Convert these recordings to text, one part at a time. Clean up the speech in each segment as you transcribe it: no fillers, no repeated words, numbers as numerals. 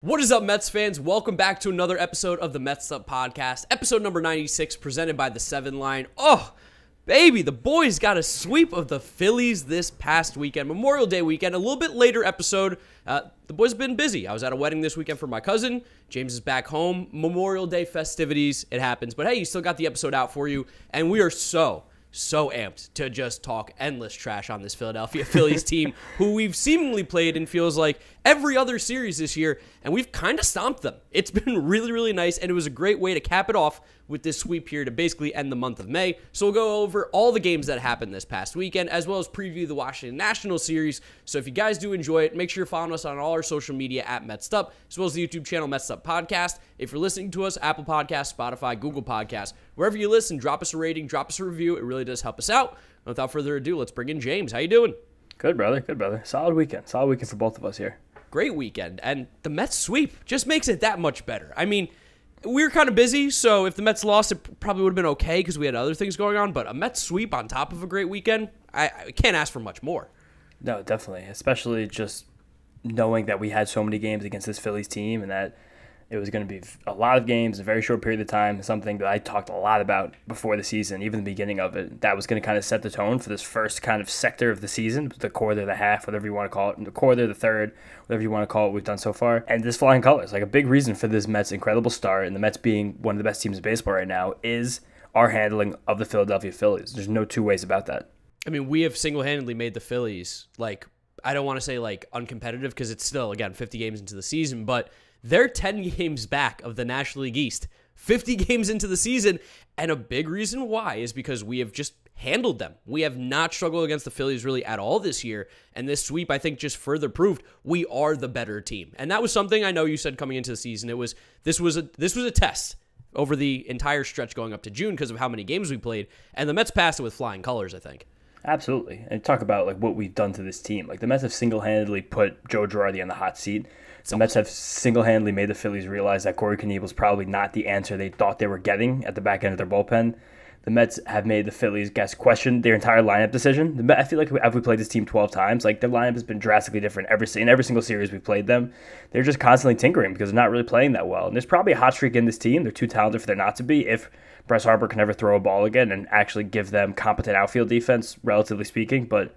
What is up, Mets fans? Welcome back to another episode of the Mets'd podcast, episode number 96, presented by the 7 Line. Oh, baby, the boys got a sweep of the Phillies this past weekend, Memorial Day weekend. A little bit later episode. The boys have been busy. I was at a wedding this weekend for my cousin. James is back home. Memorial Day festivities, it happens. But hey, you still got the episode out for you, and we are so amped to just talk endless trash on this Philadelphia Phillies team, who we've seemingly played in feels like every other series this year, and we've kind of stomped them. It's been really nice, and it was a great way to cap it off with this sweep here to basically end the month of May. So we'll go over all the games that happened this past weekend, as well as preview the Washington Nationals series. So if you guys do enjoy it, make sure you're following us on all our social media at Mets'd, as well as the YouTube channel Mets'd Podcast. If you're listening to us, Apple Podcasts, Spotify, Google Podcasts, wherever you listen, drop us a rating, drop us a review. It really does help us out. And without further ado, let's bring in James. How you doing? Good, brother. Good, brother. Solid weekend for both of us here. Great weekend. And the Mets sweep just makes it that much better. I mean, we were kind of busy, so if the Mets lost, it probably would have been okay because we had other things going on. But a Mets sweep on top of a great weekend, I can't ask for much more. No, definitely. Especially just knowing that we had so many games against this Phillies team and that it was going to be a lot of games in a very short period of time, something that I talked a lot about before the season, even the beginning of it. That was going to kind of set the tone for this first kind of sector of the season, the quarter, the half, whatever you want to call it, the quarter, the third, whatever you want to call it, we've done so far. And this flying colors, like a big reason for this Mets incredible start, and the Mets being one of the best teams in baseball right now, is our handling of the Philadelphia Phillies. There's no two ways about that. I mean, we have single-handedly made the Phillies, like, I don't want to say, like, uncompetitive because it's still, again, 50 games into the season, but they're 10 games back of the National League East, 50 games into the season, and a big reason why is because we have just handled them. We have not struggled against the Phillies really at all this year, and this sweep, I think, just further proved we are the better team. And that was something I know you said coming into the season. This was a test over the entire stretch going up to June because of how many games we played, and the Mets passed it with flying colors, I think. Absolutely. And talk about like what we've done to this team. Like the Mets have single-handedly put Joe Girardi on the hot seat. The Mets have single-handedly made the Phillies realize that Corey Knebel's probably not the answer they thought they were getting at the back end of their bullpen. The Mets have made the Phillies question their entire lineup decision. I feel like if we played this team 12 times, like their lineup has been drastically different in every single series we've played them. They're just constantly tinkering because they're not really playing that well. And there's probably a hot streak in this team. They're too talented for there not to be if Bryce Harper can ever throw a ball again and actually give them competent outfield defense, relatively speaking. But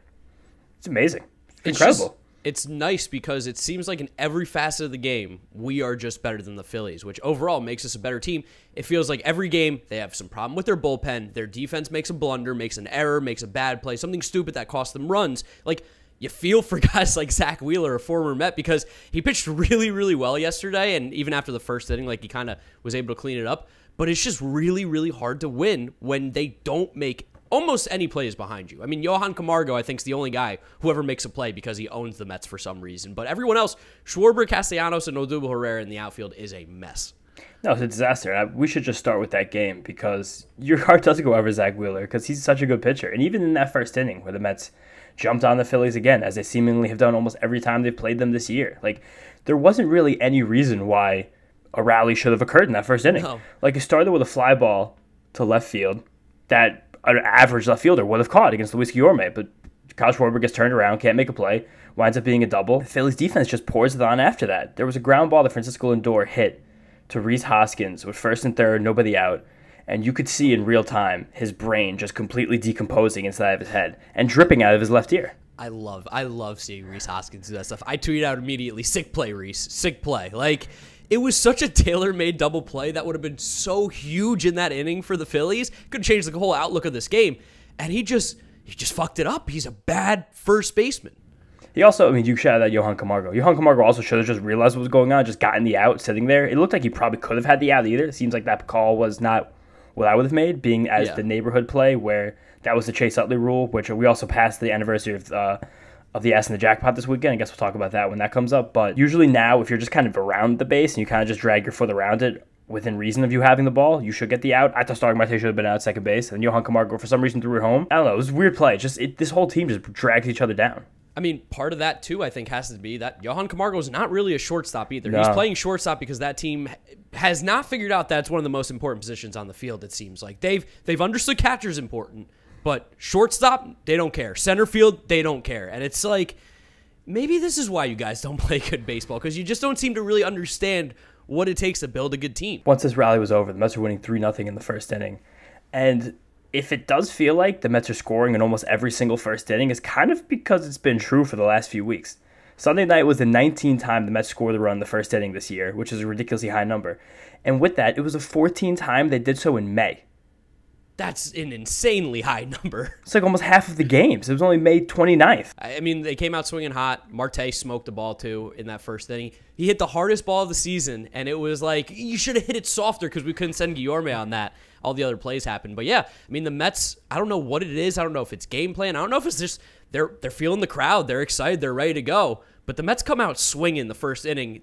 it's amazing. It's incredible. It's nice because it seems like in every facet of the game, we are just better than the Phillies, which overall makes us a better team. It feels like every game they have some problem with their bullpen. Their defense makes a blunder, makes an error, makes a bad play, something stupid that costs them runs. Like, you feel for guys like Zach Wheeler, a former Met, because he pitched really well yesterday, and even after the first inning, like he kind of was able to clean it up. But it's just really hard to win when they don't make almost any plays behind you. I mean, Johan Camargo, I think, is the only guy who ever makes a play because he owns the Mets for some reason. But everyone else, Schwarber, Castellanos, and Odubel Herrera in the outfield is a mess. No, it's a disaster. We should just start with that game because your heart doesn't go over Zach Wheeler because he's such a good pitcher. And even in that first inning where the Mets jumped on the Phillies again, as they seemingly have done almost every time they've played them this year, like there wasn't really any reason why a rally should have occurred in that first inning. No. Like it started with a fly ball to left field that an average left fielder would have caught against Luis Guillorme, but Kyle Schwarber gets turned around, can't make a play, winds up being a double. The Phillies defense just pours it on after that. There was a ground ball that Francisco Lindor hit to Rhys Hoskins with first and third, nobody out, and you could see in real time his brain just completely decomposing inside of his head and dripping out of his left ear. I love seeing Rhys Hoskins do that stuff. I tweeted out immediately, sick play, Rhys, sick play. Like, it was such a tailor-made double play that would have been so huge in that inning for the Phillies. Could have changed the whole outlook of this game. And he just fucked it up. He's a bad first baseman. He also, I mean, you shouted out Johan Camargo. Johan Camargo also should have just realized what was going on, just gotten the out, sitting there. It looked like he probably could have had the out either. It seems like that call was not what I would have made, being as the neighborhood play where that was the Chase Utley rule, which we also passed the anniversary of the Ass in the Jackpot this weekend. I guess we'll talk about that when that comes up. But usually now, if you're just kind of around the base and you kind of just drag your foot around it within reason of you having the ball, you should get the out. I thought Starling Marte should have been out at second base, and Johan Camargo, for some reason, threw it home. I don't know. It was a weird play. This whole team just drags each other down. I mean, part of that, too, I think, has to be that Johan Camargo is not really a shortstop either. No. He's playing shortstop because that team has not figured out that's one of the most important positions on the field, it seems like. They've understood catcher's important, but shortstop, they don't care. Center field, they don't care. And it's like, maybe this is why you guys don't play good baseball, because you just don't seem to really understand what it takes to build a good team. Once this rally was over, the Mets were winning 3-0 in the first inning. And if it does feel like the Mets are scoring in almost every single first inning, it's kind of because it's been true for the last few weeks. Sunday night was the 19th time the Mets scored a run in the first inning this year, which is a ridiculously high number. And with that, it was the 14th time they did so in May. That's an insanely high number. It's like almost half of the games. It was only May 29th. I mean, they came out swinging hot. Marte smoked the ball, too, in that first inning. He hit the hardest ball of the season, and it was like, you should have hit it softer because we couldn't send Guillorme on that. All the other plays happened. But, yeah, I mean, the Mets, I don't know what it is. I don't know if it's game plan. I don't know if it's just they're feeling the crowd. They're excited. They're ready to go. But the Mets come out swinging the first inning.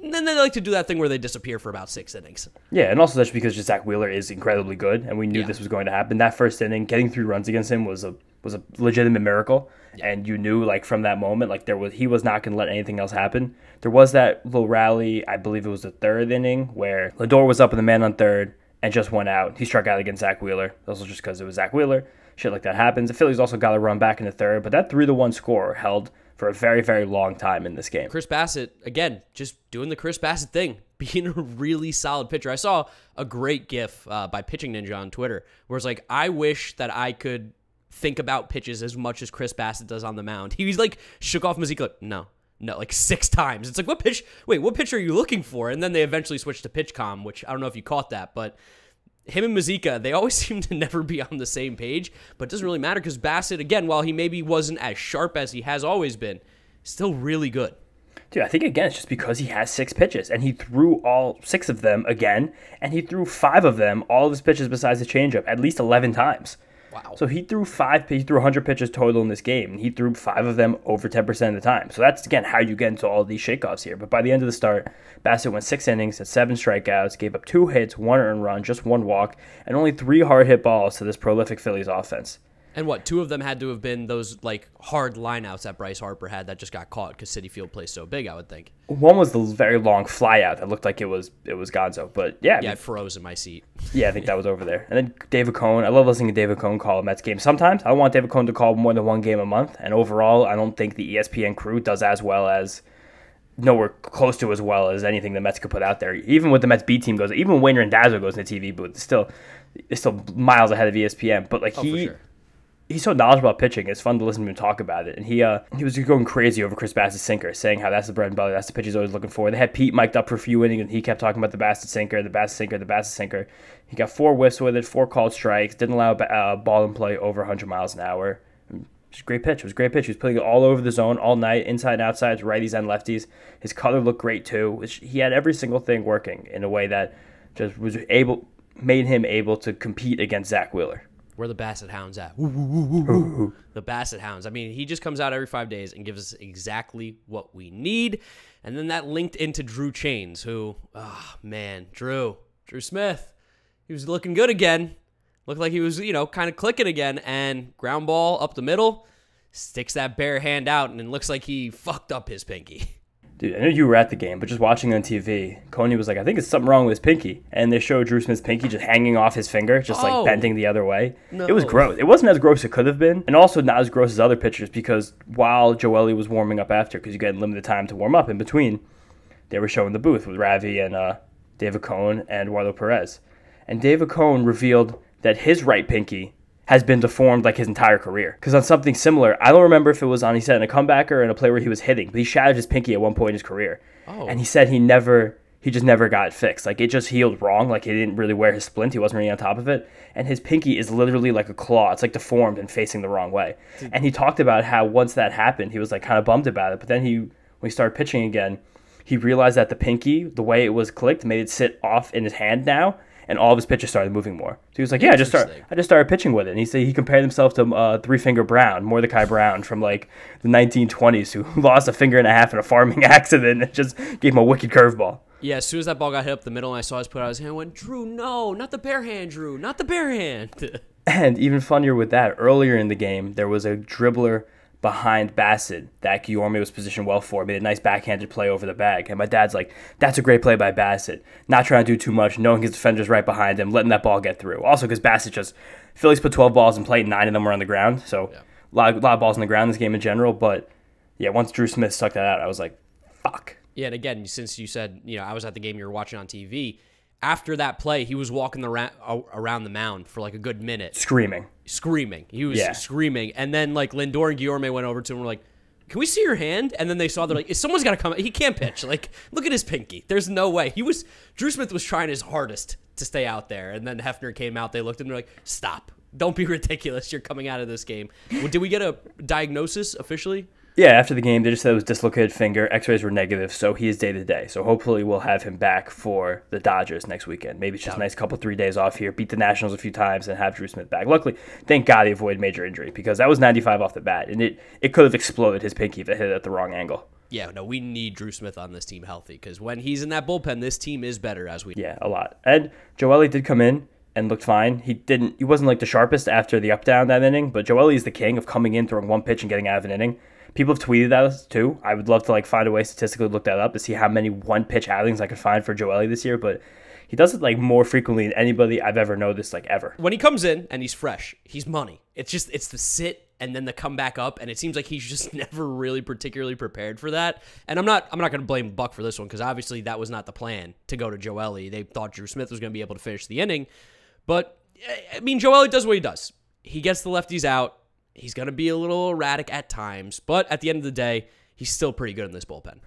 And then they like to do that thing where they disappear for about 6 innings. Yeah, and also that's because just Zach Wheeler is incredibly good, and we knew this was going to happen. That first inning, getting 3 runs against him was a legitimate miracle, and you knew like from that moment like he was not going to let anything else happen. There was that little rally, I believe it was the 3rd inning, where Lindor was up with a man on third and just went out. He struck out against Zach Wheeler. Also just because it was Zach Wheeler. Shit like that happens. The Phillies also got a run back in the third, but that 3-1 score held for a very, very long time in this game. Chris Bassitt, again, just doing the Chris Bassitt thing, being a really solid pitcher. I saw a great GIF by Pitching Ninja on Twitter where it's like, I wish that I could think about pitches as much as Chris Bassitt does on the mound. He was like, shook off Mazika, like, no, like 6 times. It's like, what pitch are you looking for? And then they eventually switched to PitchCom, which I don't know if you caught that, but him and Mazika, they always seem to never be on the same page, but it doesn't really matter because Bassitt, again, while he maybe wasn't as sharp as he has always been, still really good. Dude, I think, again, it's just because he has 6 pitches, and he threw all 6 of them again, and he threw 5 of them, all of his pitches besides the changeup, at least 11 times. Wow. So he threw 100 pitches total in this game, and he threw 5 of them over 10% of the time. So that's, again, how you get into all these shakeoffs here. But by the end of the start, Bassitt went 6 innings, had 7 strikeouts, gave up 2 hits, 1 earned run, just 1 walk, and only 3 hard hit balls to this prolific Phillies offense. And 2 of them had to have been those like hard lineouts that Bryce Harper had that just got caught because Citi Field plays so big, I would think. One was the very long flyout that looked like it was Gonzo, but yeah. Yeah, I froze in my seat. Yeah, I think that was over there. And then David Cohn, I love listening to David Cohn call a Mets game. Sometimes I want David Cohn to call more than 1 game a month, and overall, I don't think the ESPN crew does as well as, nowhere close to as well as anything the Mets could put out there. Even with the Mets B team goes, even when Wainer and Dazzler goes in the TV booth, it's still miles ahead of ESPN. But like for sure. He's so knowledgeable about pitching. It's fun to listen to him talk about it. And he was going crazy over Chris Bassitt's sinker, saying how that's the bread and butter, that's the pitch he's always looking for. They had Pete mic'd up for a few innings, and he kept talking about the Bassitt sinker, the Bassitt sinker, the Bassitt sinker. He got 4 whiffs with it, 4 called strikes, didn't allow a ball in play over 100 miles an hour. It was a great pitch. It was a great pitch. He was putting it all over the zone all night, inside and outside, righties and lefties. His color looked great too. He had every single thing working in a way that just made him able to compete against Zach Wheeler. Where the Bassitt Hounds at? The Bassitt Hounds. I mean, he just comes out every 5 days and gives us exactly what we need. And then that linked into Drew Chains, who, Drew Smith. He was looking good again. Looked like he was, kind of clicking again. And ground ball up the middle, sticks that bare hand out, and it looks like he fucked up his pinky. Dude, I know you were at the game, but just watching on TV, Coney was like, I think it's something wrong with his pinky. And they showed Drew Smith's pinky just hanging off his finger, just like bending the other way. No. It was gross. It wasn't as gross as it could have been, and also not as gross as other pitchers, because while Joely was warming up after, because you get limited time to warm up in between, they were showing the booth with Ravi and David Cohn and Eduardo Perez. And David Cohn revealed that his right pinky has been deformed like his entire career. Because on something similar, I don't remember if it was on, he said, in a comebacker or in a play where he was hitting, but he shattered his pinky at one point in his career. Oh. And he said he just never got it fixed. Like, it just healed wrong. Like, he didn't really wear his splint. He wasn't really on top of it. And his pinky is literally like a claw. It's like deformed and facing the wrong way. And he talked about how once that happened, he was like kind of bummed about it. But then when he started pitching again, he realized that the pinky, the way it was clicked, made it sit off in his hand now. And all of his pitches started moving more. So he was like, I just started pitching with it. And he said he compared himself to Three-Finger Brown, Mordecai Brown from like the 1920s, who lost a finger and a half in a farming accident and just gave him a wicked curveball. Yeah, as soon as that ball got hit up the middle and I saw his put out his hand, I went, Drew, no, not the bare hand, Drew, not the bare hand. And even funnier with that, earlier in the game, there was a dribbler behind Bassitt that Guillorme was positioned well for, made a nice backhanded play over the bag. And my dad's like, that's a great play by Bassitt. Not trying to do too much, knowing his defender's right behind him, letting that ball get through. Also because Bassitt Phillies put 12 balls in play, 9 of them were on the ground. So a lot of balls on the ground in this game in general. But Yeah, once Drew Smith stuck that out, I was like, fuck. Yeah, and again, since you said, I was at the game you were watching on TV, after that play, he was walking around the mound for like a good minute. Screaming. He was screaming. And then like Lindor and Guillorme went over to him and were like, can we see your hand? And then they saw, they're like, someone's got to come. He can't pitch. Like, look at his pinky. There's no way. Drew Smith was trying his hardest to stay out there. And then Hefner came out. They looked at him and they're like, stop. Don't be ridiculous. You're coming out of this game. Did we get a diagnosis officially? Yeah, after the game, they just said it was dislocated finger. X-rays were negative, so he is day-to-day. So hopefully we'll have him back for the Dodgers next weekend. Maybe it's just a nice couple, 3 days off here, beat the Nationals a few times, and have Drew Smith back. Luckily, thank God he avoided major injury, because that was 95 off the bat, and it could have exploded his pinky if it hit it at the wrong angle. Yeah, no, we need Drew Smith on this team healthy, because when he's in that bullpen, this team is better as we... Yeah, a lot. And Joely did come in and looked fine. He wasn't like the sharpest after the up-down that inning, but Joely is the king of coming in, throwing one pitch, and getting out of an inning. People have tweeted at us too. I would love to like find a way statistically to look that up to see how many one-pitch outings I could find for Joely this year, but he does it like more frequently than anybody I've ever noticed, like ever. When he comes in and he's fresh, he's money. It's the sit and then the come back up, and it seems like he's just never really particularly prepared for that. And I'm not going to blame Buck for this one, because obviously that was not the plan to go to Joely. They thought Drew Smith was going to be able to finish the inning, but I mean, Joely does what he does. He gets the lefties out. He's going to be a little erratic at times, but at the end of the day, he's still pretty good in this bullpen.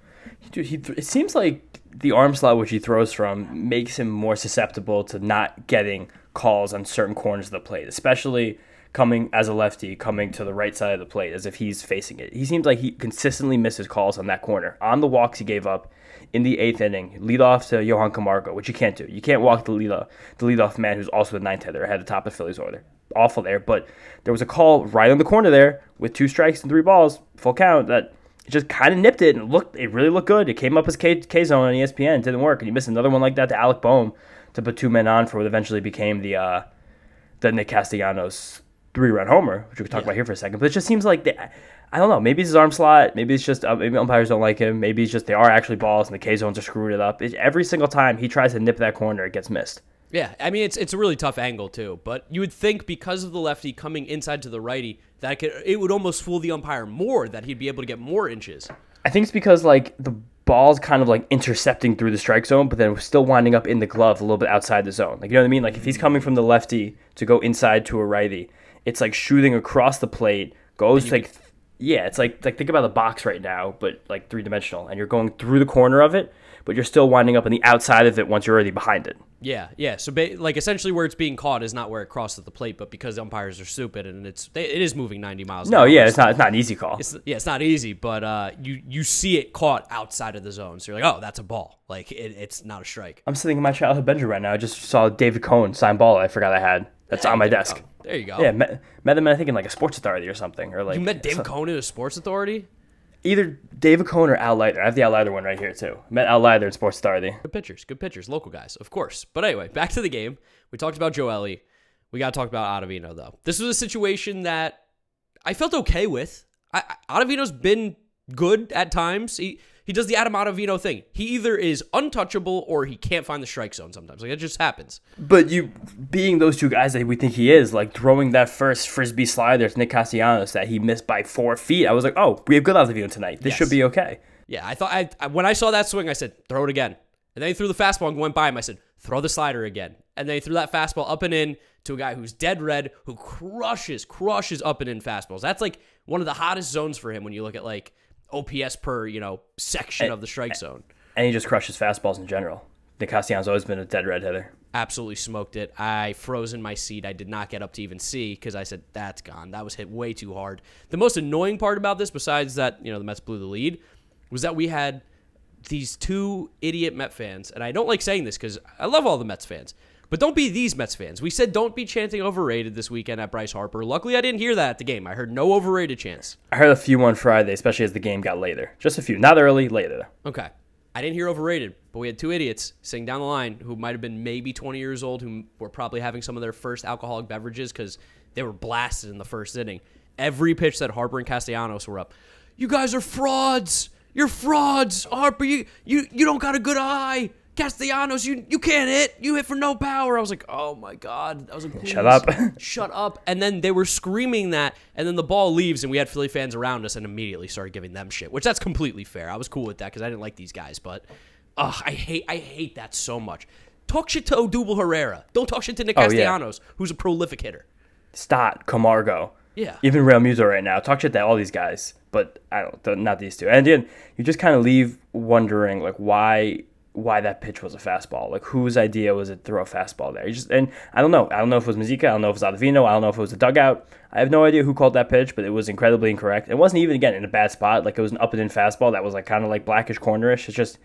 Dude, it seems like the arm slot which he throws from makes him more susceptible to not getting calls on certain corners of the plate, especially coming as a lefty, coming to the right side of the plate as if he's facing it. He seems like he consistently misses calls on that corner. On the walks he gave up in the 8th inning, lead off to Johan Camargo, which you can't do. You can't walk the leadoff man who's also the 9th hitter ahead of the top of Phillies order. Awful there, but there was a call right on the corner there with 2 strikes and 3 balls, full count, that it just kind of nipped it, and it really looked good. It came up as K-zone on ESPN, didn't work, and he missed another one like that to Alec Boehm to put 2 men on for what eventually became the Nick Castellanos 3-run homer, which we could talk about here for a second. But it just seems like I don't know. Maybe it's his arm slot. Maybe it's just maybe umpires don't like him. Maybe it's just they are actually balls and the K-zones are screwing it up. Every single time he tries to nip that corner, it gets missed. Yeah, I mean, it's a really tough angle, too. But you would think because of the lefty coming inside to the righty, that it would almost fool the umpire more, that he'd be able to get more inches. I think it's because, like, the ball's kind of, like, intercepting through the strike zone, but then still winding up in the glove a little bit outside the zone. Like, you know what I mean? Like, if he's coming from the lefty to go inside to a righty, it's, like, shooting across the plate, goes, like... Yeah, it's like think about the box right now, but like 3-dimensional, and you're going through the corner of it, but you're still winding up on the outside of it once you're already behind it. Yeah. So like essentially where it's being caught is not where it crosses the plate, but because the umpires are stupid and it is moving 90 miles an hour. No, yeah, it's not an easy call. It's not easy, but you see it caught outside of the zone, so you're like, oh, that's a ball. Like it's not a strike. I'm sitting in my childhood bedroom right now. I just saw David Cohn sign ball I forgot I had. That's on my desk. There you go. Yeah, met him I think in like a Sports Authority or something, or like you met David Cohn in a Sports Authority. Either David Cohn or Al Leitner. I have the Al Leitner one right here too. Met Al Leitner in Sports Authority. Good pitchers, local guys, of course. But anyway, back to the game. We talked about Joely. We got to talk about Ottavino though. This was a situation that I felt okay with. Ottavino's been good at times. He does the Adam Ottavino thing. He either is untouchable or he can't find the strike zone sometimes. Like, it just happens. But you, being those two guys that we think he is, like throwing that first frisbee slider to Nick Castellanos that he missed by 4 feet, I was like, oh, we have good Ottavino tonight. This should be okay. Yeah, I thought when I saw that swing, I said, throw it again. And then he threw the fastball and went by him. I said, throw the slider again. And then he threw that fastball up and in to a guy who's dead red, who crushes up and in fastballs. That's like one of the hottest zones for him when you look at like OPS per, section of the strike zone. And he just crushes fastballs in general. Nick Castellanos always been a dead red hitter. Absolutely smoked it. I froze in my seat. I did not get up to even see because I said, that's gone. That was hit way too hard. The most annoying part about this, besides that, the Mets blew the lead, was that we had these 2 idiot Met fans. And I don't like saying this because I love all the Mets fans. But don't be these Mets fans. We said don't be chanting overrated this weekend at Bryce Harper. Luckily, I didn't hear that at the game. I heard no overrated chants. I heard a few on Friday, especially as the game got later. Just a few. Not early, later. Okay. I didn't hear overrated, but we had 2 idiots sitting down the line who might have been maybe 20 years old, who were probably having some of their first alcoholic beverages because they were blasted in the first inning. Every pitch that Harper and Castellanos were up. You guys are frauds. You're frauds. Harper, you don't got a good eye. Castellanos, you can't hit. You hit for no power. I was like, oh my God. I was like, shut up. Shut up. And then they were screaming that, and then the ball leaves, and we had Philly fans around us and immediately started giving them shit, which that's completely fair. I was cool with that because I didn't like these guys, but I hate that so much. Talk shit to Odubel Herrera. Don't talk shit to Nick Castellanos, who's a prolific hitter. Stott, Camargo. Yeah. Even Real Muto right now. Talk shit to all these guys, but not these two. And again, you just kind of leave wondering like why that pitch was a fastball. Like whose idea was it to throw a fastball there? And I don't know. I don't know if it was Mujica. I don't know if it was Ottavino. I don't know if it was a dugout. I have no idea who called that pitch, but it was incredibly incorrect. It wasn't even, again, in a bad spot. Like it was an up and in fastball that was like kind of like blackish cornerish. It's just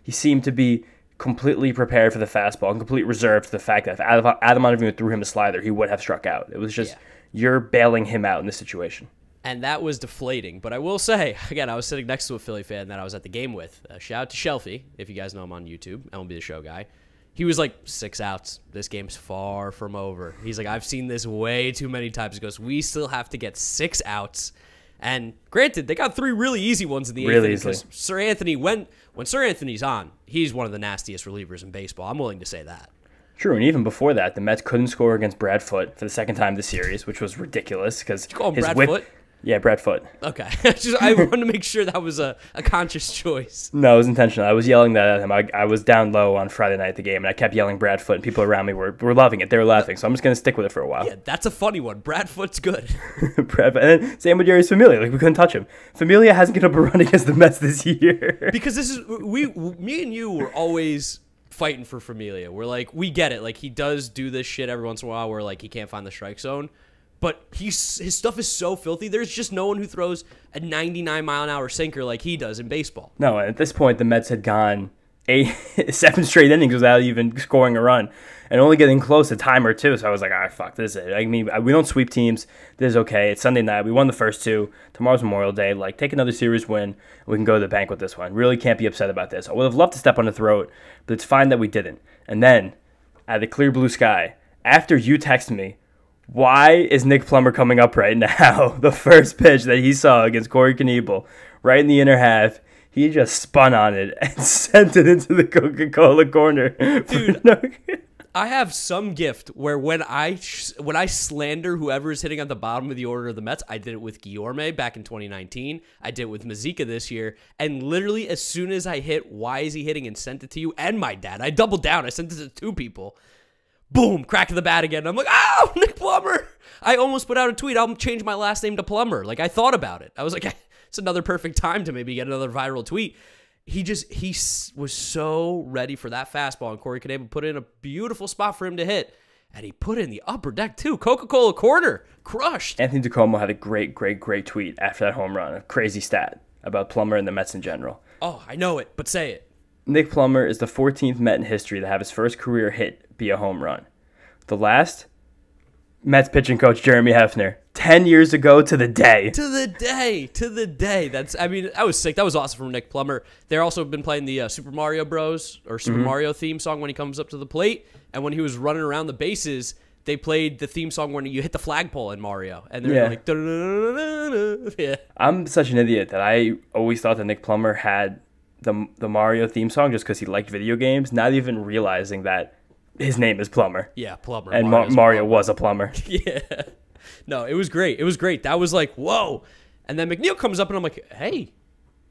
he seemed to be completely prepared for the fastball and completely reserved to the fact that if Adam Ottavino threw him a slider, he would have struck out. It was just you're bailing him out in this situation. And that was deflating. But I will say, again, I was sitting next to a Philly fan that I was at the game with. Shout out to Shelfie, if you guys know him on YouTube, MLB The Show guy. He was like, 6 outs. This game's far from over. He's like, I've seen this way too many times. He goes, we still have to get 6 outs. And granted, they got 3 really easy ones in the 8th inning because Sir Anthony, when Sir Anthony's on, he's one of the nastiest relievers in baseball. I'm willing to say that. True, and even before that, the Mets couldn't score against Brad Foote for the second time this series, which was ridiculous because his Brad whip. Foote? Yeah, Brad Foote. Okay. I wanted to make sure that was a conscious choice. No, it was intentional. I was yelling that at him. I was down low on Friday night at the game, and I kept yelling Brad Foote, and people around me were loving it. They were laughing, so I'm just going to stick with it for a while. Yeah, that's a funny one. Brad Foote's good. And then same with Yari's Familia. Like, we couldn't touch him. Familia hasn't given up a run against the Mets this year. Because me and you were always fighting for Familia. We're like, we get it. Like, he does do this shit every once in a while where, like, he can't find the strike zone. But his stuff is so filthy. There's just no one who throws a 99-mile-an-hour sinker like he does in baseball. No, and at this point, the Mets had gone 7 straight innings without even scoring a run and only getting close a time or two. So I was like, all right, fuck, this is it. I mean, we don't sweep teams. This is okay. It's Sunday night. We won the first 2. Tomorrow's Memorial Day. Like, take another series win. We can go to the bank with this one. Really can't be upset about this. I would have loved to step on the throat, but it's fine that we didn't. And then, out of the clear blue sky, after you text me, why is Nick Plummer coming up right now? The first pitch that he saw against Corey Knebel, right in the inner half, he just spun on it and sent it into the Coca-Cola corner. Dude, I have some gift where when I slander whoever is hitting at the bottom of the order of the Mets, I did it with Guillorme back in 2019. I did it with Mujica this year. And literally as soon as I hit, why is he hitting, and sent it to you and my dad, I doubled down. I sent it to 2 people. Boom, crack of the bat again. I'm like, oh, Nick Plummer. I almost put out a tweet. I'll change my last name to Plummer. Like, I thought about it. I was like, it's another perfect time to maybe get another viral tweet. He was so ready for that fastball, and Corey Knebel put in a beautiful spot for him to hit. And he put it in the upper deck, too. Coca-Cola corner. Crushed. Anthony DeComo had a great tweet after that home run. A crazy stat about Plummer and the Mets in general. Oh, I know it, but say it. Nick Plummer is the 14th Met in history to have his first career hit be a home run. The last, Mets pitching coach Jeremy Hefner, 10 years ago to the day. To the day. That was sick. That was awesome from Nick Plummer. They've also been playing the Super Mario Bros. Or Super Mario theme song when he comes up to the plate. And when he was running around the bases, they played the theme song when you hit the flagpole in Mario. And they're like, da-da-da-da-da-da. Yeah. I'm such an idiot that I always thought that Nick Plummer had the Mario theme song just because he liked video games, not even realizing that his name is Plummer. Yeah, Plummer. And Mario was a plumber. Yeah. No, it was great. It was great. That was like, whoa. And then McNeil comes up, and I'm like, hey,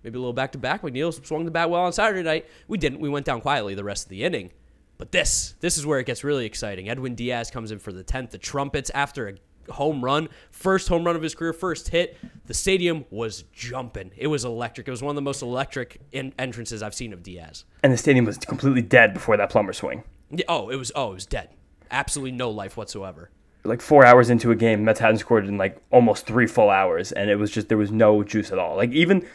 maybe a little back-to-back. McNeil swung the bat well on Saturday night. We didn't. We went down quietly the rest of the inning. But this is where it gets really exciting. Edwin Diaz comes in for the 10th. The trumpets after a home run. First home run of his career, first hit. The stadium was jumping. It was electric. It was one of the most electric entrances I've seen of Diaz. And the stadium was completely dead before that Plummer swing. Yeah, it was dead. Absolutely no life whatsoever. Like 4 hours into a game, Mets hadn't scored in like almost 3 full hours, and it was just, there was no juice at all. Like even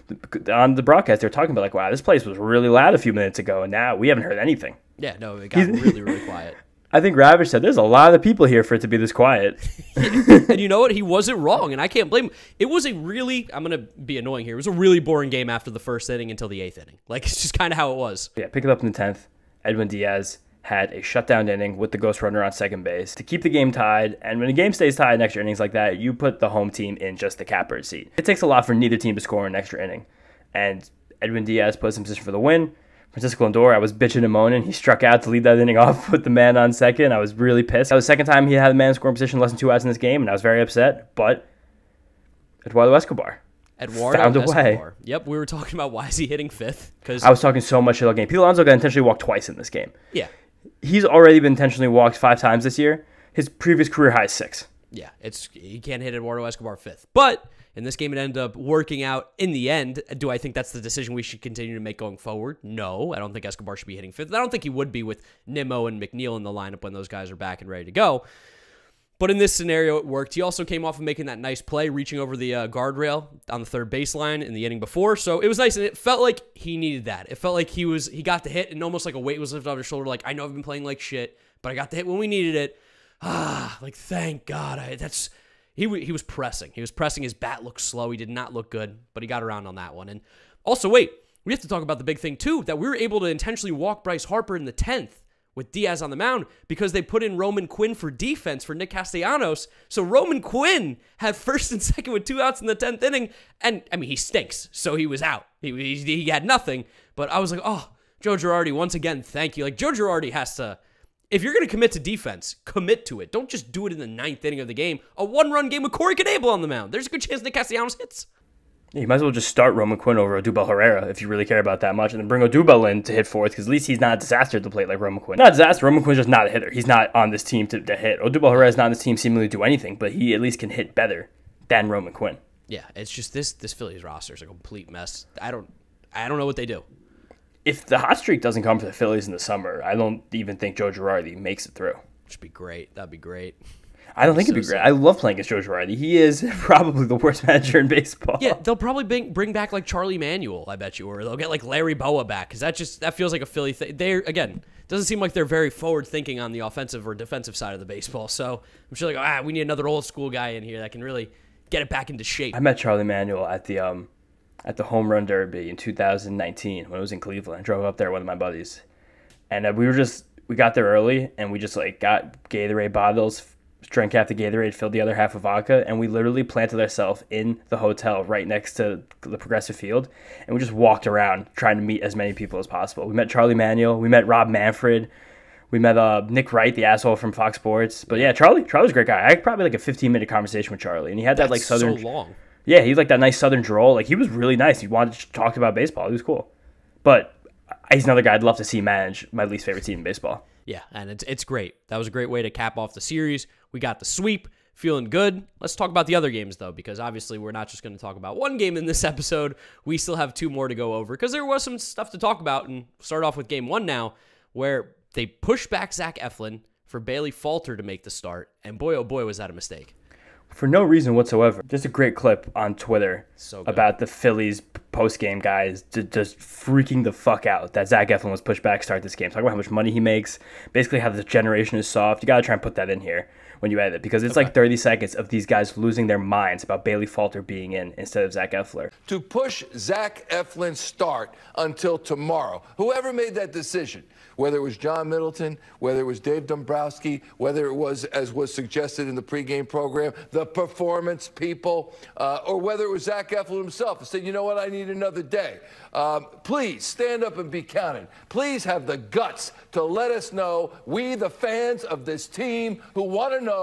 on the broadcast, they were talking about like, wow, this place was really loud a few minutes ago, and now we haven't heard anything. Yeah, no, it got really, really quiet. I think Ravage said there's a lot of people here for it to be this quiet. And you know what? He wasn't wrong, and I can't blame him. It was a really, I'm going to be annoying here, it was a really boring game after the first inning until the 8th inning. Like, it's just kind of how it was. Yeah, pick it up in the 10th. Edwin Diaz had a shutdown inning with the ghost runner on second base to keep the game tied. And when a game stays tied in extra innings like that, you put the home team in just the catbird seat. It takes a lot for neither team to score an extra inning. And Edwin Diaz puts him in position for the win. Francisco Lindor, I was bitching and moaning. He struck out to lead that inning off with the man on second. I was really pissed. That was the second time he had the man in scoring position less than 2 outs in this game, and I was very upset. But Eduardo Escobar found a way. Yep, we were talking about why is he hitting fifth? Because I was talking so much shit all game. Pete Alonso got intentionally walked twice in this game. Yeah. He's already been intentionally walked 5 times this year. His previous career high is 6. Yeah, he can't hit Eduardo Escobar fifth. But in this game, it ended up working out in the end. Do I think that's the decision we should continue to make going forward? No, I don't think Escobar should be hitting fifth. I don't think he would be with Nimmo and McNeil in the lineup when those guys are back and ready to go. But in this scenario, it worked. He also came off of making that nice play, reaching over the guardrail on the third baseline in the inning before. So it was nice, and it felt like he needed that. It felt like he got the hit, and almost like a weight was lifted off his shoulder. Like, I know I've been playing like shit, but I got the hit when we needed it. Like, thank God. He was pressing. He was pressing. His bat looked slow. He did not look good, but he got around on that one. And also, wait, we have to talk about the big thing, too, that we were able to intentionally walk Bryce Harper in the 10th with Diaz on the mound because they put in Roman Quinn for defense for Nick Castellanos. So Roman Quinn had first and second with 2 outs in the 10th inning. And, I mean, he stinks, so he was out. He had nothing. But I was like, oh, Joe Girardi, once again, thank you. Like, Joe Girardi has to... If you're going to commit to defense, commit to it. Don't just do it in the 9th inning of the game. A 1-run game with Corey Knebel on the mound. There's a good chance Nick Castellanos hits. Yeah, you might as well just start Roman Quinn over Odubel Herrera if you really care about that much, and then bring Odubel in to hit fourth, because at least he's not a disaster at the plate like Roman Quinn. Not a disaster. Roman Quinn's just not a hitter. He's not on this team to hit. Odubel Herrera's not on this team seemingly to do anything, but he at least can hit better than Roman Quinn. Yeah, it's just this Phillies roster is a complete mess. I don't know what they do. If the hot streak doesn't come for the Phillies in the summer, I don't even think Joe Girardi makes it through. Which would be great. That'd be great. I don't think it'd be great. I love playing against Joe Girardi. He is probably the worst manager in baseball. Yeah, they'll probably bring back like Charlie Manuel, I bet you, or they'll get like Larry Boa back, because that feels like a Philly thing. Doesn't seem like they're very forward thinking on the offensive or defensive side of the baseball. So I'm sure like, we need another old school guy in here that can really get it back into shape. I met Charlie Manuel at the Home Run Derby in 2019 when it was in Cleveland. I drove up there with one of my buddies, and we got there early, and we just like got Gatorade bottles, drank half the Gatorade, filled the other half with vodka, and we literally planted ourselves in the hotel right next to the Progressive Field, and we just walked around trying to meet as many people as possible. We met Charlie Manuel, we met Rob Manfred, we met Nick Wright, the asshole from Fox Sports. But yeah, Charlie's a great guy. I had probably like a 15-minute conversation with Charlie, and he had that like southern. So long. Yeah, he had like that nice southern drawl. Like, he was really nice. He wanted to talk about baseball. He was cool. But he's another guy I'd love to see manage my least favorite team in baseball. Yeah, and it's great. That was a great way to cap off the series. We got the sweep, feeling good. Let's talk about the other games, though, because obviously we're not just going to talk about one game in this episode. We still have 2 more to go over, because there was some stuff to talk about. And start off with game 1 now, where they pushed back Zach Eflin for Bailey Falter to make the start. And boy, oh boy, was that a mistake. For no reason whatsoever. Just a great clip on Twitter about the Phillies post-game guys just freaking the fuck out that Zach Eflin was pushed back to start this game. Talk about how much money he makes, basically how this generation is soft. You got to try and put that in here when you edit it, because it's like 30 seconds of these guys losing their minds about Bailey Falter being in instead of Zach Eflin. To push Zach Eflin's start until tomorrow. Whoever made that decision, whether it was John Middleton, whether it was Dave Dombrowski, whether it was, as was suggested in the pregame program, the performance people, or whether it was Zach Eflin himself and said, you know what, I need another day. Please stand up and be counted. Please have the guts to let us know, we the fans of this team who want to know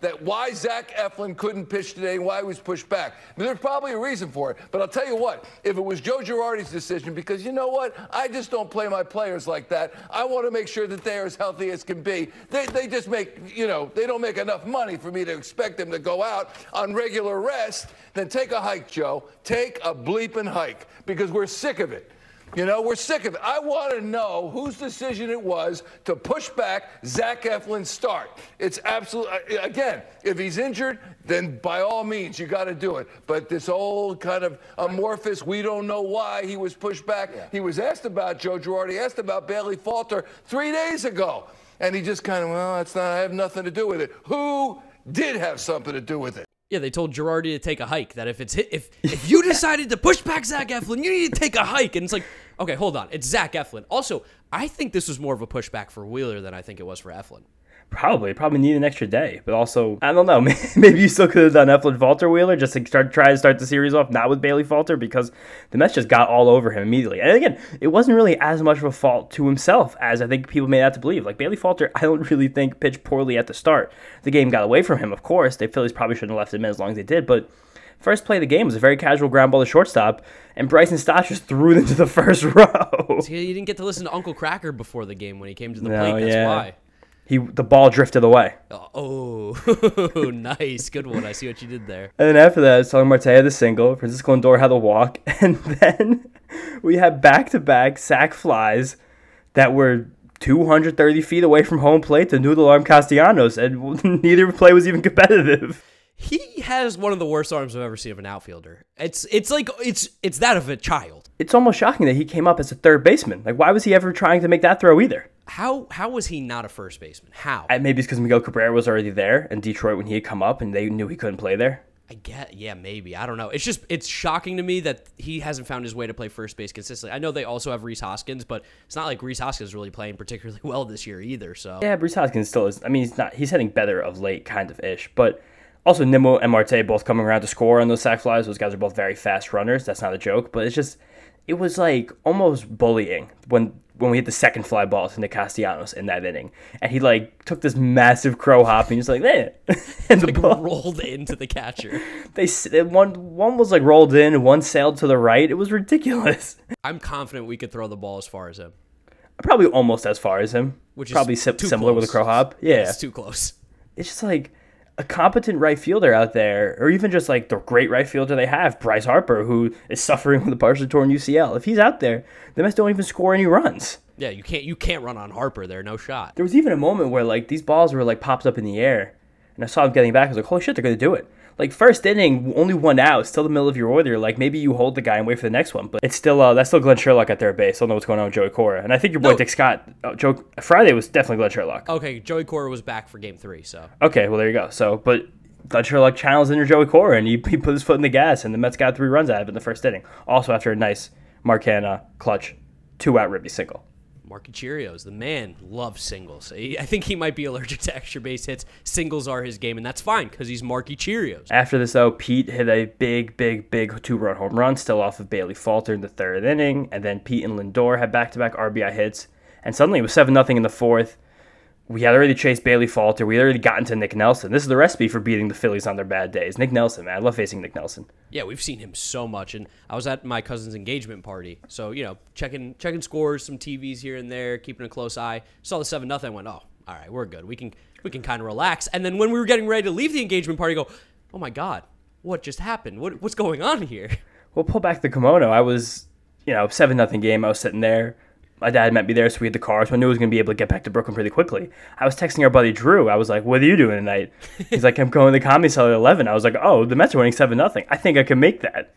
that why Zach Eflin couldn't pitch today and why he was pushed back. I mean, there's probably a reason for it, but I'll tell you what, if it was Joe Girardi's decision, because you know what, I just don't play my players like that. I want to make sure that they're as healthy as can be. They just make, they don't make enough money for me to expect them to go out on regular rest. Then take a hike, Joe. Take a bleeping hike, because we're sick of it. We're sick of it. I want to know whose decision it was to push back Zach Eflin's start. It's absolutely, again, if he's injured, then by all means, you got to do it. But this old kind of amorphous, we don't know why he was pushed back. Yeah. He was asked about, Joe Girardi asked about Bailey Falter 3 days ago. And he just kind of, I have nothing to do with it. Who did have something to do with it? Yeah, they told Girardi to take a hike, that if you decided to push back Zach Eflin, you need to take a hike. And it's like, okay, hold on. It's Zach Eflin. Also, I think this was more of a pushback for Wheeler than I think it was for Eflin. Probably need an extra day. But also, I don't know, maybe you still could have done Eflin Falter Wheeler just to try to start the series off, not with Bailey Falter, because the Mets just got all over him immediately. And again, it wasn't really as much of a fault to himself as I think people made out to believe. Like, Bailey Falter, I don't really think pitched poorly at the start. The game got away from him, of course. The Phillies probably shouldn't have left him in as long as they did, but first play of the game was a very casual ground ball to shortstop, and Bryson Stott just threw it into the first row. See, you didn't get to listen to Uncle Cracker before the game when he came to the plate. That's why. The ball drifted away. Oh, nice. Good one. I see what you did there. And then after that, Starling Marte had the single. Francisco Lindor had the walk. And then we had back-to-back sac flies that were 230 feet away from home plate to noodle arm Castellanos, and neither play was even competitive. He has one of the worst arms I've ever seen of an outfielder. It's that of a child. It's almost shocking that he came up as a third baseman. Like, why was he ever trying to make that throw either? How was he not a first baseman? How? Maybe it's because Miguel Cabrera was already there in Detroit when he had come up, and they knew he couldn't play there. Yeah, maybe. I don't know. It's shocking to me that he hasn't found his way to play first base consistently. I know they also have Rhys Hoskins, but it's not like Rhys Hoskins is really playing particularly well this year either. So yeah, Rhys Hoskins still is. I mean, he's hitting better of late, kind of ish, but. Also, Nimmo and Marte both coming around to score on those sac flies. Those guys are both very fast runners. That's not a joke, but it was like almost bullying when we hit the second fly ball to Nick Castellanos in that inning. And he like took this massive crow hop and he's like, eh. And the ball rolled into the catcher. One was like rolled in and one sailed to the right. It was ridiculous. I'm confident we could throw the ball as far as him. Probably almost as far as him. Which is probably similar with a crow hop. Yeah. It's too close. It's just like a competent right fielder out there, or even just like the great right fielder they have, Bryce Harper, who is suffering with a partially torn UCL. If he's out there, the Mets don't even score any runs. Yeah, you can't run on Harper there, no shot. There was even a moment where like these balls were like popped up in the air, and I saw them getting back. I was like, holy shit, they're gonna do it. Like first inning, only one out, still the middle of your order. Like maybe you hold the guy and wait for the next one, but it's still that's still Glenn Sherlock at third base. I don't know what's going on with Joey Cora, and I think your boy Dick Scott. Friday was definitely Glenn Sherlock. Okay, Joey Cora was back for Game 3, so okay, well there you go. So, but Glenn Sherlock channels into Joey Cora, and he put his foot in the gas, and the Mets got 3 runs out of it in the first inning. Also after a nice Marcana clutch 2-out ribby single. Marky Cheerios, the man loves singles. I think he might be allergic to extra base hits. Singles are his game, and that's fine because he's Marky Cheerios. After this, though, Pete hit a big 2-run home run, still off of Bailey Falter in the third inning, and then Pete and Lindor had back-to-back RBI hits, and suddenly it was 7-0 in the fourth. We had already chased Bailey Falter. We had already gotten to Nick Nelson. This is the recipe for beating the Phillies on their bad days. Nick Nelson, man. I love facing Nick Nelson. Yeah, we've seen him so much. And I was at my cousin's engagement party. So, checking scores, some TVs here and there, keeping a close eye. Saw the 7-0 and went, oh, all right, we're good. We can kind of relax. And then when we were getting ready to leave the engagement party, go, oh, my God, what just happened? What's going on here? Well, pull back the kimono. I was, 7-0 game. I was sitting there. My dad met me there, so we had the car, so I knew I was going to be able to get back to Brooklyn pretty quickly. I was texting our buddy Drew. I was like, what are you doing tonight? He's like, I'm going to the Comedy Cellar at 11. I was like, oh, the Mets are winning 7-0. I think I can make that.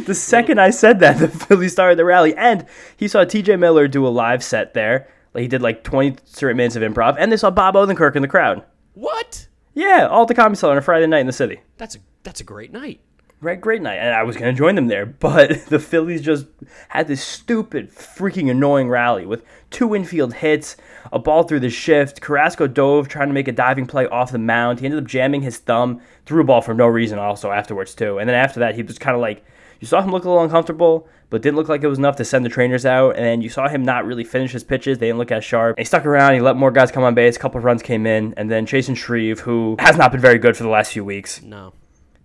The second I said that, the Phillies started the rally, and he saw TJ Miller do a live set there. He did 20 straight minutes of improv, and they saw Bob Odenkirk in the crowd. What? Yeah, all at the Comedy Cellar on a Friday night in the city. That's a great night. Right, great night, and I was going to join them there, but the Phillies just had this stupid, freaking annoying rally with 2 infield hits, a ball through the shift. Carrasco dove trying to make a diving play off the mound. He ended up jamming his thumb, threw a ball for no reason also afterwards too. And then after that, he was kind of like, you saw him look a little uncomfortable, but didn't look like it was enough to send the trainers out, and you saw him not really finish his pitches. They didn't look as sharp. And he stuck around, he let more guys come on base, a couple of runs came in, and then Jason Shreve, who has not been very good for the last few weeks. No.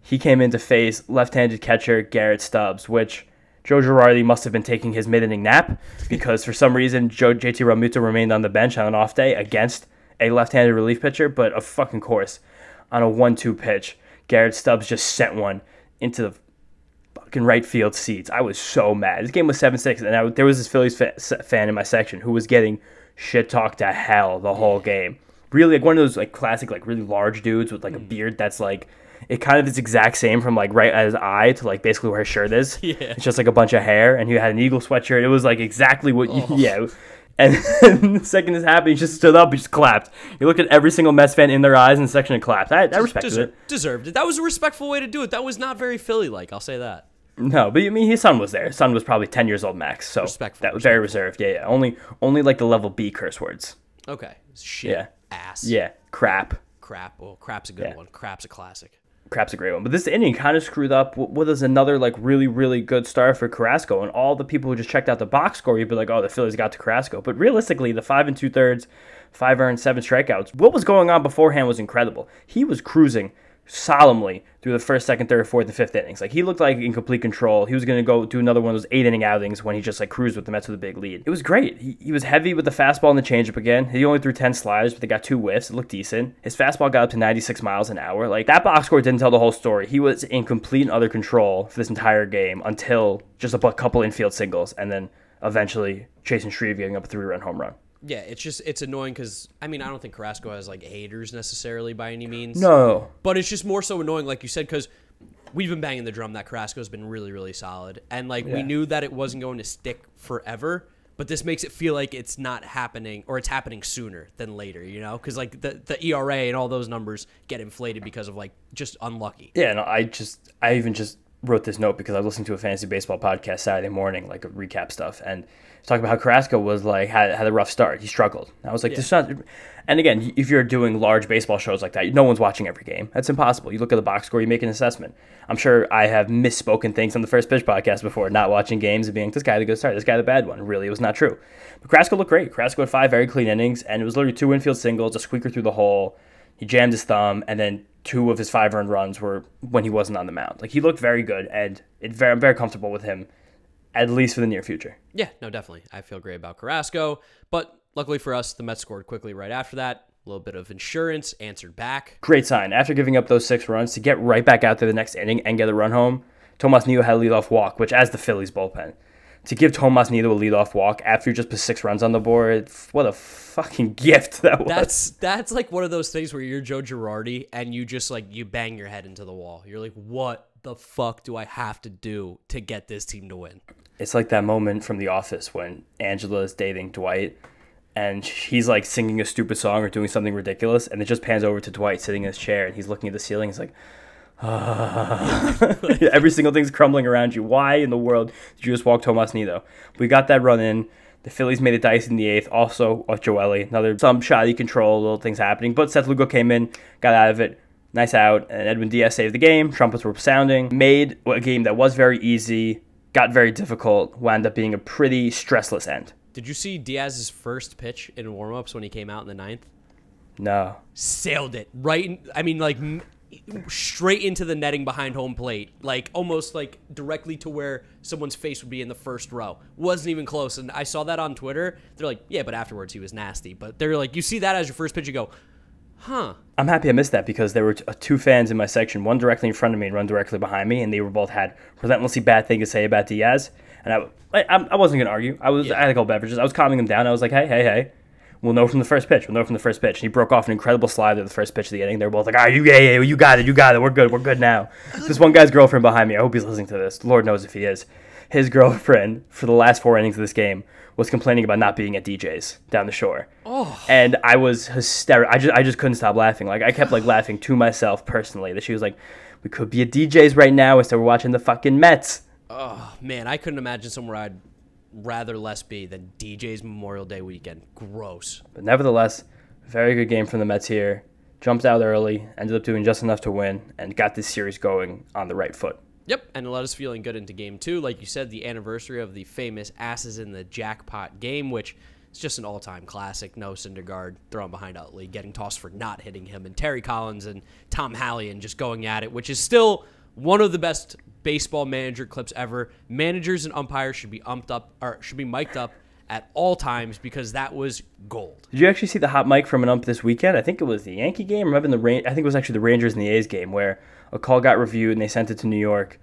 He came in to face left-handed catcher Garrett Stubbs, which Joe Girardi must have been taking his mid-inning nap because for some reason JT Realmuto remained on the bench on an off day against a left-handed relief pitcher, but of fucking course, on a 1-2 pitch, Garrett Stubbs just sent one into the fucking right field seats. I was so mad. This game was 7-6, and there was this Phillies fan in my section who was getting shit-talked to hell the whole game. Really, one of those classic, really large dudes with a beard that's it kind of is exact same from right at his eye to basically where his shirt is. Yeah. It's just a bunch of hair, and he had an Eagle sweatshirt. It was exactly what yeah. And the second this happened, he just stood up, he just clapped. He looked at every single Mets fan in their eyes in the section and clapped. I respected it. Deserved it. That was a respectful way to do it. That was not very Philly-like, I'll say that. No, but his son was there. His son was probably 10 years old max, so respectful. That was very reserved. Yeah. Only the level B curse words. Okay. Shit. Yeah. Ass. Yeah. Crap. Crap. Well, crap's a good one. Crap's a classic. Crap's a great one. But this inning kind of screwed up what is another like really, really good start for Carrasco. And all the people who just checked out the box score, you'd be like, oh, the Phillies got to Carrasco. But realistically, the 5 2/3, 5 earned, 7 strikeouts, what was going on beforehand was incredible. He was cruising solemnly through the first, second, third, fourth, and fifth innings. Like, he looked like in complete control. He was going to go do another one of those 8-inning outings when he just like cruised with the Mets with a big lead. It was great. He was heavy with the fastball and the changeup again. He only threw 10 sliders, but they got 2 whiffs. It looked decent. His fastball got up to 96 miles an hour. Like, that box score didn't tell the whole story. He was in complete and utter control for this entire game until just a couple infield singles, and then eventually Jason Shreve getting up a 3-run home run. Yeah, it's annoying because, I mean, I don't think Carrasco has, like, haters necessarily by any means. No. But it's just more so annoying, like you said, because we've been banging the drum that Carrasco's been really, really solid. And, like, we knew that it wasn't going to stick forever, but this makes it feel like it's not happening, or it's happening sooner than later, you know? Because, like, the ERA and all those numbers get inflated because of, like, just unlucky. Yeah, no, I even just wrote this note because I was listening to a fantasy baseball podcast Saturday morning, like a recap stuff, and talking about how Carrasco was like had a rough start. He struggled. I was like, this is not. And again, if you're doing large baseball shows like that, no one's watching every game. That's impossible. You look at the box score, you make an assessment. I'm sure I have misspoken things on the First Pitch podcast before, not watching games and being, this guy had a good start, this guy had a bad one. Really, it was not true. But Carrasco looked great. Carrasco had 5 very clean innings, and it was literally 2 infield singles, a squeaker through the hole. He jammed his thumb, and then 2 of his 5 earned runs were when he wasn't on the mound. Like, he looked very good, and I'm very comfortable with him, at least for the near future. Yeah, no, definitely. I feel great about Carrasco, but luckily for us, the Mets scored quickly right after that. A little bit of insurance, answered back. Great sign. After giving up those 6 runs, to get right back out there the next inning and get a run home, Tomas Nido had a leadoff walk, which as the Phillies bullpen. To give Tomas Nido a leadoff walk after you just put 6 runs on the board, what a fucking gift that was. That's like one of those things where you're Joe Girardi and you just like, you bang your head into the wall. You're like, what the fuck do I have to do to get this team to win? It's like that moment from The Office when Angela is dating Dwight and he's like singing a stupid song or doing something ridiculous, and it just pans over to Dwight sitting in his chair and he's looking at the ceiling. He's like, every single thing's crumbling around you. Why in the world did you just walk Tomas Nido? We got that run in. The Phillies made it dicey in the 8th. Also, Joely, some shoddy control, little things happening. But Seth Lugo came in, got out of it. Nice out. And Edwin Diaz saved the game. Trumpets were sounding. Made a game that was very easy, got very difficult, wound up being a pretty stressless end. Did you see Diaz's first pitch in warmups when he came out in the 9th? No. Sailed it. Straight into the netting behind home plate, like almost like directly to where someone's face would be in the first row. Wasn't even close. And I saw that on Twitter. They're like, yeah, but afterwards he was nasty. But they're like, you see that as your first pitch, you go, huh. I'm happy I missed that because there were 2 fans in my section, one directly in front of me and one directly behind me, and they were both had relentlessly bad things to say about Diaz. And I wasn't going to argue. I had a couple beverages. I was calming them down. I was like, hey. We'll know from the first pitch. And he broke off an incredible slider the first pitch of the inning. They were both like, you got it. We're good now. This one guy's girlfriend behind me, I hope he's listening to this. Lord knows if he is. His girlfriend, for the last 4 innings of this game, was complaining about not being at DJ's down the shore. Oh. And I was hysterical. I just couldn't stop laughing. Like, I kept, like, laughing to myself personally. That she was like, we could be at DJ's right now instead we're watching the fucking Mets. Oh, man, I couldn't imagine somewhere I'd rather less be than DJ's Memorial Day weekend. Gross. But nevertheless, very good game from the Mets here. Jumped out early, ended up doing just enough to win, and got this series going on the right foot. Yep, and it let us feeling good into game 2. Like you said, the anniversary of the famous asses in the jackpot game, which is just an all-time classic. No Syndergaard throwing behind Utley, getting tossed for not hitting him, and Terry Collins and Tom Hallion just going at it, which is still one of the best baseball manager clips ever. Managers and umpires should be mic'd up at all times because that was gold. Did you actually see the hot mic from an ump this weekend? I think it was the Yankee game, or I think it was actually the Rangers and the A's game, where a call got reviewed and they sent it to New York,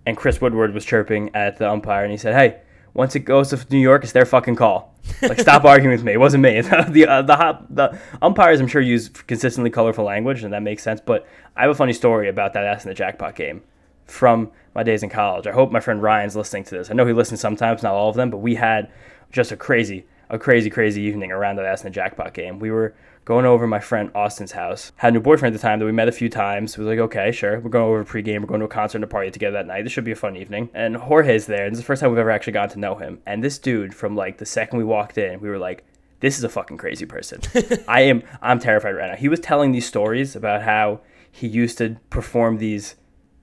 and Chris Woodward was chirping at the umpire, and he said, hey, once it goes to New York, it's their fucking call. Like, stop arguing with me. It wasn't me. The umpires, I'm sure, use consistently colorful language, and that makes sense. But I have a funny story about that ass in the jackpot game from my days in college. I hope my friend Ryan's listening to this. I know he listens sometimes, not all of them, but we had just a crazy evening around that ass in the jackpot game. We were going over my friend Austin's house. Had a new boyfriend at the time that we met a few times. We was like, okay, sure. We're going over pregame. We're going to a concert and a party together that night. This should be a fun evening. And Jorge's there. And this is the first time we've ever actually gotten to know him. And this dude, from like the second we walked in, we were like, this is a fucking crazy person. I'm terrified right now. He was telling these stories about how he used to perform these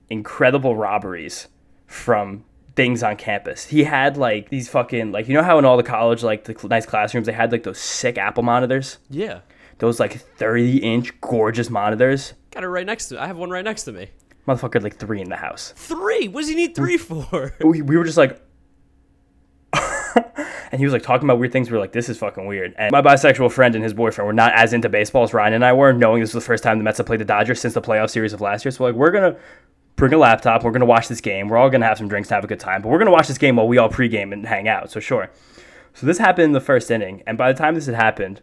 incredible robberies from things on campus. He had like these fucking, like, you know how in all the college, like the nice classrooms, they had like those sick Apple monitors? Yeah. Those like 30-inch gorgeous monitors. Got it right next to me. I have one right next to me. Motherfucker had like 3 in the house. 3? What does he need 3 for? We were just like, and he was like talking about weird things. We were like, this is fucking weird. And my bisexual friend and his boyfriend were not as into baseball as Ryan and I were, knowing this was the first time the Mets had played the Dodgers since the playoff series of last year. So we're like, we're going to bring a laptop. We're going to watch this game. We're all going to have some drinks and have a good time. But we're going to watch this game while we all pregame and hang out. So sure. So this happened in the first inning. And by the time this had happened,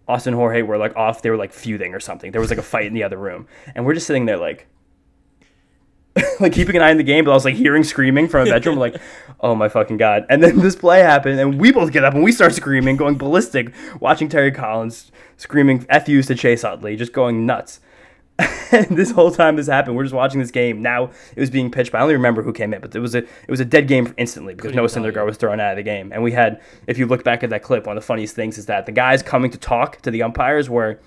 Austin and Jorge were like off. They were like feuding or something. There was like a fight in the other room. And we're just sitting there like, like keeping an eye on the game, but I was like hearing screaming from a bedroom, like, oh my fucking God. And then this play happened, and we both get up and we start screaming, going ballistic, watching Terry Collins screaming FUs to Chase Utley, just going nuts. And this whole time this happened, we're just watching this game. Now it was being pitched by, I don't even remember who came in, but it was a dead game instantly because Noah Syndergaard was thrown out of the game. And we had, if you look back at that clip, one of the funniest things is that the guys coming to talk to the umpires were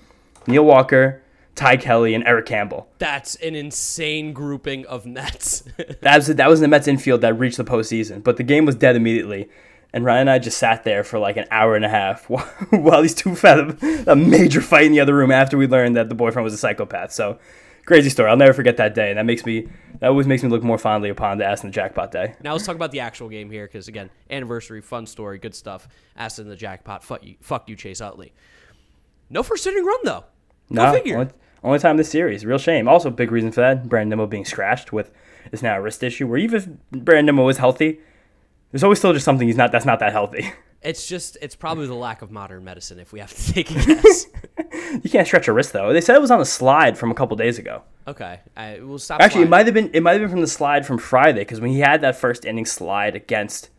Neil Walker, Ty Kelly, and Eric Campbell. That's an insane grouping of Mets. That was in the Mets infield that reached the postseason. But the game was dead immediately. And Ryan and I just sat there for like an hour and a half while these two had a major fight in the other room after we learned that the boyfriend was a psychopath. So, crazy story. I'll never forget that day. And that always makes me look more fondly upon the Ass in the Jackpot day. Now let's talk about the actual game here because, again, anniversary, fun story, good stuff. Ass in the Jackpot. Fuck you, Chase Utley. No first inning run, though. Go figure. Only time this series. Real shame. Also, big reason for that, Brandon Nimmo being scratched with is now a wrist issue, where even if Brandon Nimmo is healthy, there's always still just something that's not that healthy. It's probably the lack of modern medicine, if we have to take a guess. You can't stretch a wrist, though. They said it was on a slide from a couple days ago. Okay. We'll stop Actually, sliding. it might have been from the slide from Friday, because when he had that first inning slide against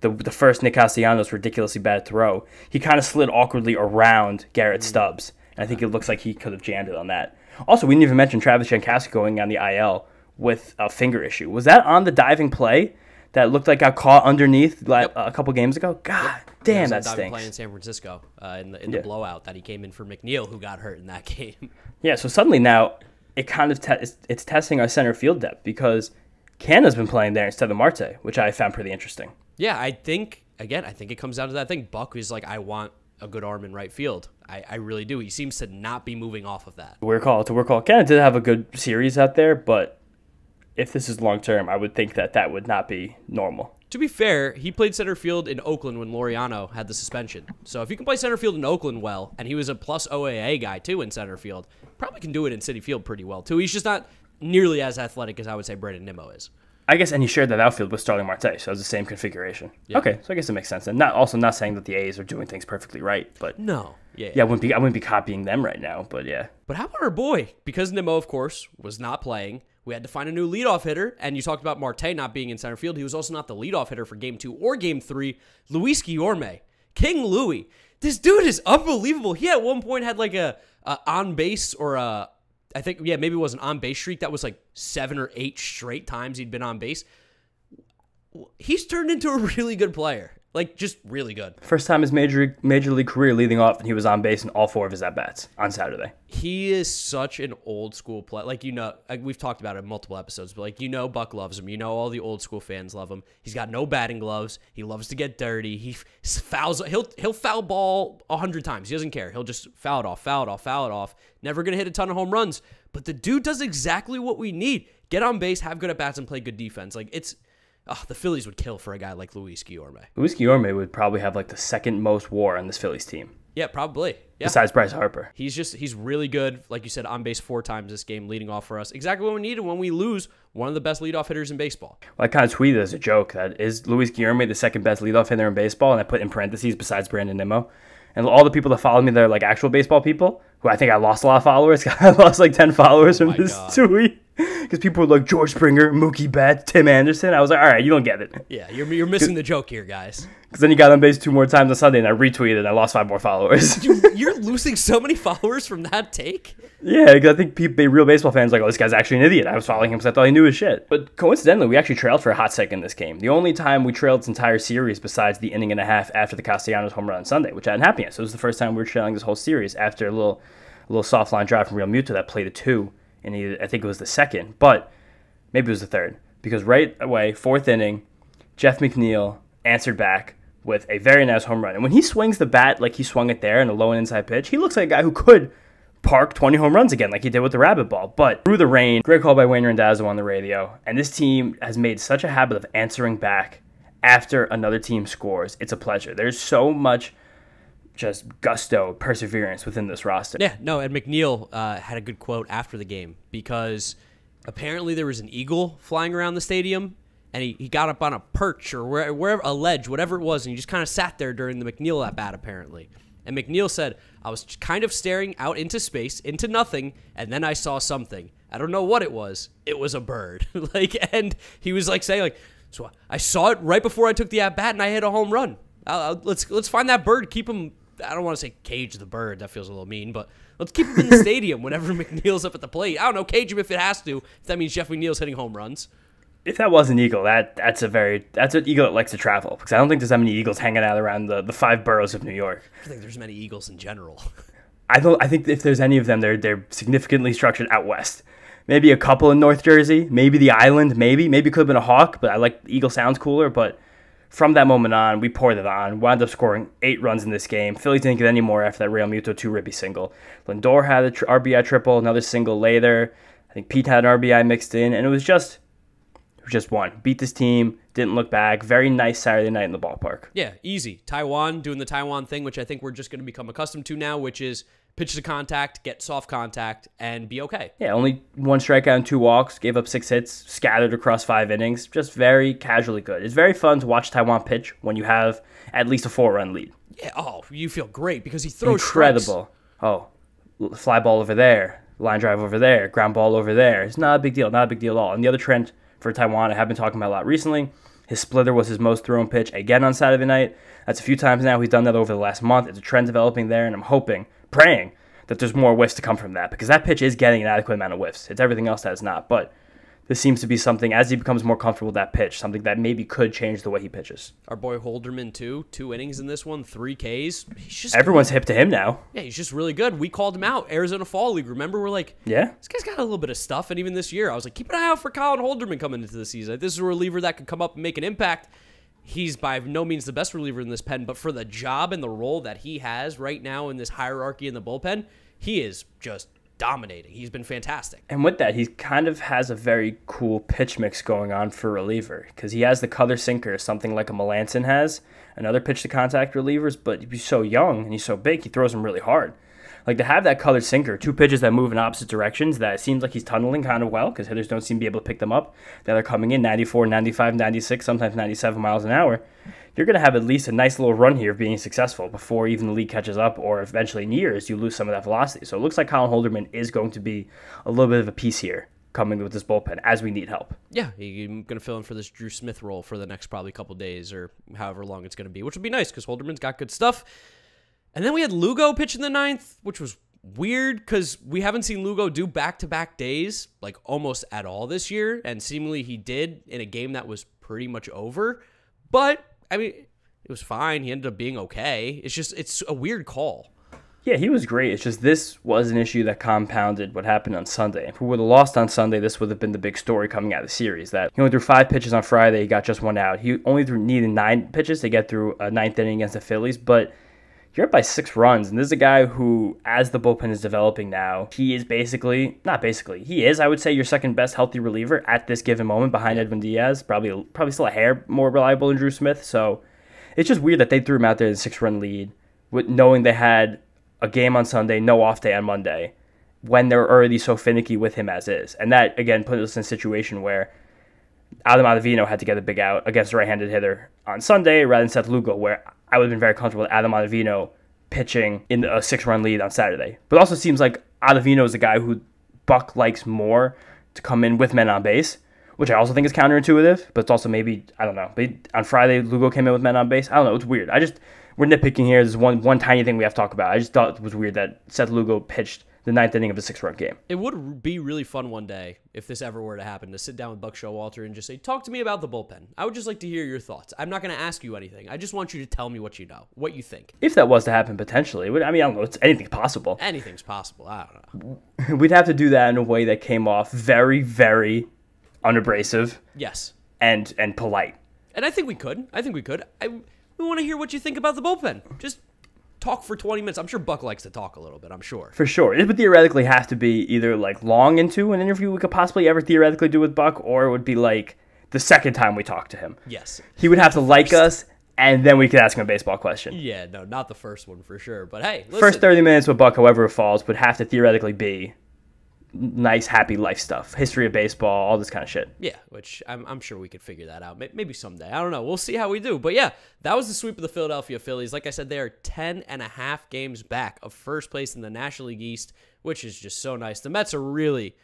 the first Nick Castellanos ridiculously bad throw, he kind of slid awkwardly around Garrett Stubbs. And I think it looks like he could have jammed it on that. Also, we didn't even mention Travis Jankowski going on the IL with a finger issue. Was that on the diving play that looked like got caught underneath a couple games ago? God damn, that stinks. Play in San Francisco in the blowout that he came in for McNeil, who got hurt in that game. Yeah, so suddenly now it kind of it's testing our center field depth because Canna's been playing there instead of Marte, which I found pretty interesting. Yeah, I think it comes down to that thing. Buck is like, I want a good arm in right field. I really do. He seems to not be moving off of that. We're call. Canna did have a good series out there, but if this is long term, I would think that would not be normal. To be fair, he played center field in Oakland when Laureano had the suspension. So if you can play center field in Oakland well, and he was a plus OAA guy too in center field, probably can do it in Citi Field pretty well too. He's just not nearly as athletic as I would say Brandon Nimmo is. I guess, and he shared that outfield with Starling Marte, so it was the same configuration. Yeah. Okay, so I guess it makes sense. And not saying that the A's are doing things perfectly right, but no, yeah, I wouldn't be copying them right now, but yeah. But how about our boy? Because Nimmo, of course, was not playing, we had to find a new leadoff hitter, and you talked about Marte not being in center field. He was also not the leadoff hitter for Game 2 or Game 3. Luis Guillorme, King Louie. This dude is unbelievable. He at one point had like a on base or a, I think, maybe it was an on-base streak that was like 7 or 8 straight times he'd been on base. He's turned into a really good player. Like, just really good. First time his major league career leading off, and he was on base in all 4 of his at-bats on Saturday. He is such an old-school player. Like, we've talked about it in multiple episodes, but, like, Buck loves him. All the old-school fans love him. He's got no batting gloves. He loves to get dirty. He fouls. He'll foul ball 100 times. He doesn't care. He'll just foul it off. Never going to hit a ton of home runs. But the dude does exactly what we need. Get on base, have good at-bats, and play good defense. Like, the Phillies would kill for a guy like Luis Guillorme. Luis Guillorme would probably have like the second most WAR on this Phillies team. Yeah, probably. Yeah. Besides Bryce Harper. He's really good. Like you said, on base 4 times this game, leading off for us. Exactly what we needed when we lose one of the best leadoff hitters in baseball. Well, I kind of tweeted as a joke that is Luis Guillorme the second best leadoff hitter in baseball, and I put in parentheses besides Brandon Nimmo. And all the people that follow me, they're like actual baseball people, who I think I lost a lot of followers. I lost like 10 followers from this tweet. Because people were like, George Springer, Mookie Betts, Tim Anderson. I was like, all right, you don't get it. Yeah, you're missing the joke here, guys. Because then he got on base 2 more times on Sunday, and I retweeted, and I lost 5 more followers. You're losing so many followers from that take? Yeah, because I think real baseball fans are like, oh, this guy's actually an idiot. I was following him because I thought he knew his shit. But coincidentally, we actually trailed for a hot second in this game. The only time we trailed this entire series besides the inning and a half after the Castellanos home run on Sunday, which I hadn't happened yet. So it was the first time we were trailing this whole series after a little soft line drive from Real Muto that played a 2, and I think it was the second, but maybe it was the third. Because right away, 4th inning, Jeff McNeil answered back with a very nice home run. And when he swings the bat like he swung it there in a low and inside pitch, he looks like a guy who could park 20 home runs again like he did with the rabbit ball. But through the rain, great call by Wayne Randazzo on the radio. And this team has made such a habit of answering back after another team scores. It's a pleasure. There's so much just gusto, perseverance within this roster. Yeah, no, and McNeil had a good quote after the game because apparently there was an eagle flying around the stadium. And he got up on a perch or wherever, a ledge, whatever it was, and he just kind of sat there during the McNeil at-bat, apparently. And McNeil said, I was kind of staring out into space, into nothing, and then I saw something. I don't know what it was. It was a bird. And he was saying, so I saw it right before I took the at-bat, and I hit a home run. Let's find that bird, keep him, I don't want to say cage the bird, that feels a little mean, but let's keep him in the stadium whenever McNeil's up at the plate. I don't know, cage him if it has to, if that means Jeff McNeil's hitting home runs. If that was an eagle, that's an eagle that likes to travel, because I don't think there's that many eagles hanging out around the 5 boroughs of New York. I don't think there's many eagles in general. I think if there's any of them, they're significantly structured out west. Maybe a couple in North Jersey, maybe the island, maybe it could have been a hawk, but I like eagle sounds cooler. But from that moment on, we poured it on, wound up scoring 8 runs in this game. Phillies didn't get any more after that Real Muto 2-ribby single. Lindor had an RBI triple, another single later. I think Pete had an RBI mixed in, and it was just won. Beat this team, didn't look back. Very nice Saturday night in the ballpark. Yeah, easy. Taijuan doing the Taijuan thing, which I think we're just going to become accustomed to now, which is pitch to contact, get soft contact, and be okay. Yeah, only 1 strikeout and 2 walks, gave up 6 hits, scattered across 5 innings. Just very casually good. It's very fun to watch Taijuan pitch when you have at least a 4-run lead. Yeah, you feel great because he throws incredible. Strikes. Fly ball over there, line drive over there, ground ball over there. It's not a big deal, at all. And the other trend for Taijuan, I have been talking about a lot recently. His splitter was his most thrown pitch again on Saturday night. That's a few times now. He's done that over the last month. It's a trend developing there, and I'm praying that there's more whiffs to come from that, because that pitch is getting an adequate amount of whiffs. It's everything else that is not. But this seems to be something, as he becomes more comfortable with that pitch, something that maybe could change the way he pitches. Our boy Holderman, too. 2 innings in this one, 3 Ks. Everyone's hip to him now. Yeah, he's just really good. We called him out. Arizona Fall League. Remember, we're like, yeah, this guy's got a little bit of stuff. And even this year, I was like, keep an eye out for Colin Holderman coming into the season. This is a reliever that could come up and make an impact. He's by no means the best reliever in this pen, but for the job and the role that he has right now in this hierarchy in the bullpen, he is just dominating. He's been fantastic. And with that, he kind of has a very cool pitch mix going on for reliever, because he has the cutter sinker, something like a Melanson has, and other pitch to contact relievers, but he's so young and he's so big, he throws them really hard. Like, to have that colored sinker, 2 pitches that move in opposite directions, that it seems like he's tunneling kind of well, because hitters don't seem to be able to pick them up. That are coming in 94, 95, 96, sometimes 97 miles an hour. You're going to have at least a nice little run here of being successful before even the league catches up, or eventually in years you lose some of that velocity. So it looks like Colin Holderman is going to be a little bit of a piece here coming with this bullpen as we need help. Yeah, he's going to fill in for this Drew Smith role for the next probably couple days or however long it's going to be, which would be nice because Holderman's got good stuff. And then we had Lugo pitch in the 9th, which was weird because we haven't seen Lugo do back-to-back days like almost at all this year, and seemingly he did in a game that was pretty much over. But, I mean, it was fine. He ended up being okay. It's a weird call. Yeah, he was great. It's just this was an issue that compounded what happened on Sunday. If we would have lost on Sunday, this would have been the big story coming out of the series. That he only threw 5 pitches on Friday. He got just 1 out. He only needed 9 pitches to get through a 9th inning against the Phillies, but you're up by 6 runs, and this is a guy who, as the bullpen is developing now, he is he is, I would say, your second best healthy reliever at this given moment behind Edwin Diaz, probably still a hair more reliable than Drew Smith. So it's just weird that they threw him out there in a 6-run lead, with knowing they had a game on Sunday, no off day on Monday, when they're already so finicky with him as is. And that, again, put us in a situation where Adam Ottavino had to get a big out against a right-handed hitter on Sunday rather than Seth Lugo, where I would have been very comfortable with Adam Ottavino pitching in a 6-run lead on Saturday. But it also seems like Ottavino is a guy who Buck likes more to come in with men on base, which I also think is counterintuitive, but it's also maybe, I don't know. But on Friday, Lugo came in with men on base. I don't know. It's weird. We're nitpicking here. There's one tiny thing we have to talk about. I just thought it was weird that Seth Lugo pitched the 9th inning of a 6-run game. It would be really fun one day, if this ever were to happen, to sit down with Buck Showalter and just say, talk to me about the bullpen. I would just like to hear your thoughts. I'm not going to ask you anything. I just want you to tell me what you know, what you think. If that was to happen, potentially. I don't know. Anything's possible. Anything's possible. I don't know. We'd have to do that in a way that came off very, very unabrasive. Yes. And polite. And I think we could. We want to hear what you think about the bullpen. Just talk for 20 minutes. I'm sure Buck likes to talk a little bit, I'm sure. For sure. It would theoretically have to be either like long into an interview we could possibly ever theoretically do with Buck, or it would be like the second time we talk to him. Yes. He would have to like us, and then we could ask him a baseball question. Yeah, no, not the first one for sure. But hey, listen. First 30 minutes with Buck, however it falls, would have to theoretically be nice, happy life stuff. History of baseball, all this kind of shit. Yeah, which I'm sure we could figure that out. Maybe someday. I don't know. We'll see how we do. But yeah, that was the sweep of the Philadelphia Phillies. Like I said, they are 10.5 games back of first place in the National League East, which is just so nice. The Mets are really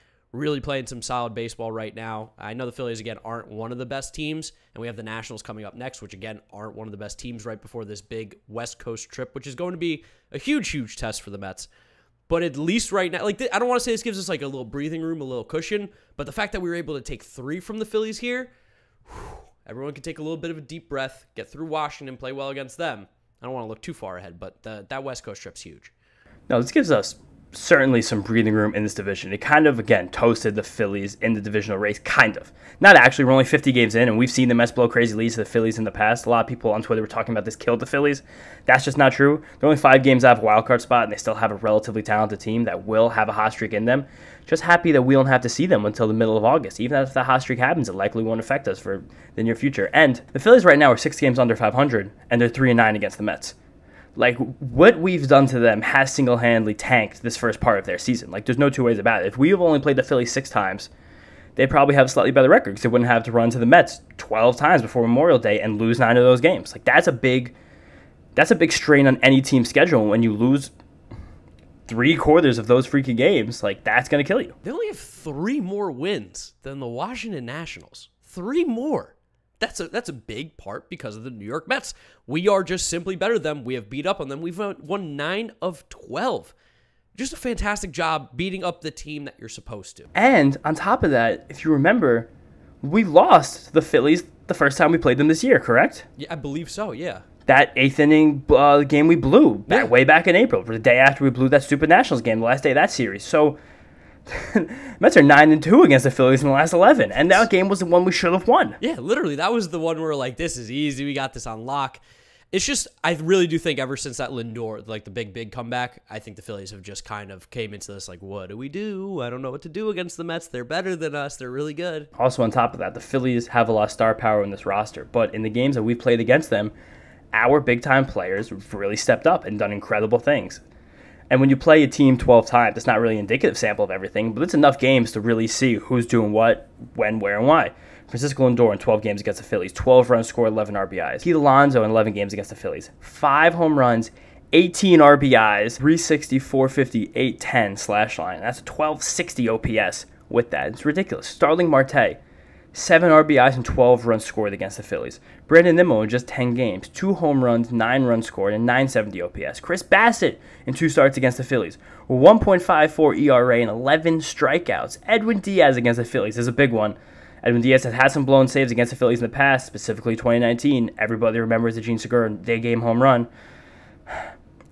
playing some solid baseball right now. I know the Phillies, again, aren't one of the best teams, and we have the Nationals coming up next, which, again, aren't one of the best teams right before this big West Coast trip, which is going to be a huge test for the Mets. But at least right now, like, I don't want to say this gives us like a little breathing room, a little cushion, but the fact that we were able to take 3 from the Phillies here, everyone can take a little bit of a deep breath, get through Washington, play well against them. I don't want to look too far ahead, but that West Coast trip's huge. No, this gives us certainly some breathing room in this division. It kind of, again, toasted the Phillies in the divisional race, kind of. Not actually. We're only 50 games in, and we've seen the Mets blow crazy leads to the Phillies in the past. A lot of people on Twitter were talking about this killed the Phillies. That's just not true. They're only 5 games out of a wild card spot, and they still have a relatively talented team that will have a hot streak in them. Just happy that we don't have to see them until the middle of August. Even if the hot streak happens, it likely won't affect us for the near future. And the Phillies right now are 6 games under 500, and they're 3-9 against the Mets. Like, what we've done to them has single-handedly tanked this first part of their season. Like, there's no two ways about it. If we have only played the Phillies 6 times, they probably have a slightly better record because they wouldn't have to run to the Mets 12 times before Memorial Day and lose 9 of those games. Like, that's a big strain on any team's schedule. When you lose 3/4 of those freaking games, like, that's going to kill you. They only have 3 more wins than the Washington Nationals. 3 more. That's a big part because of the New York Mets. We are just simply better than them. We have beat up on them. We've won 9 of 12. Just a fantastic job beating up the team that you're supposed to. And on top of that, if you remember, we lost the Phillies the first time we played them this year, correct? Yeah, I believe so, yeah. That 8th inning game we blew way back in April, the day after we blew that stupid Nationals game, the last day of that series. So Mets are 9-2 against the Phillies in the last 11, and that game was the one we should have won. Yeah, literally, that was the one where like, this is easy. We got this on lock. It's just, I really do think ever since that Lindor, like the big comeback, I think the Phillies have just kind of came into this like, what do we do? I don't know what to do against the Mets. They're better than us. They're really good. Also, on top of that, the Phillies have a lot of star power in this roster, but in the games that we've played against them, our big-time players have really stepped up and done incredible things. And when you play a team 12 times, it's not really an indicative sample of everything, but it's enough games to really see who's doing what, when, where, and why. Francisco Lindor in 12 games against the Phillies, 12 runs scored, 11 RBIs. Pete Alonso in 11 games against the Phillies, 5 home runs, 18 RBIs, 360, 450, 810 slash line. That's a 1260 OPS with that. It's ridiculous. Starling Marte, 7 RBIs and 12 runs scored against the Phillies. Brandon Nimmo in just 10 games, 2 home runs, 9 runs scored, and 970 OPS. Chris Bassitt in 2 starts against the Phillies, 1.54 ERA and 11 strikeouts. Edwin Diaz against the Phillies is a big one. Edwin Diaz has had some blown saves against the Phillies in the past, specifically 2019. Everybody remembers the Gene Segura day-game home run.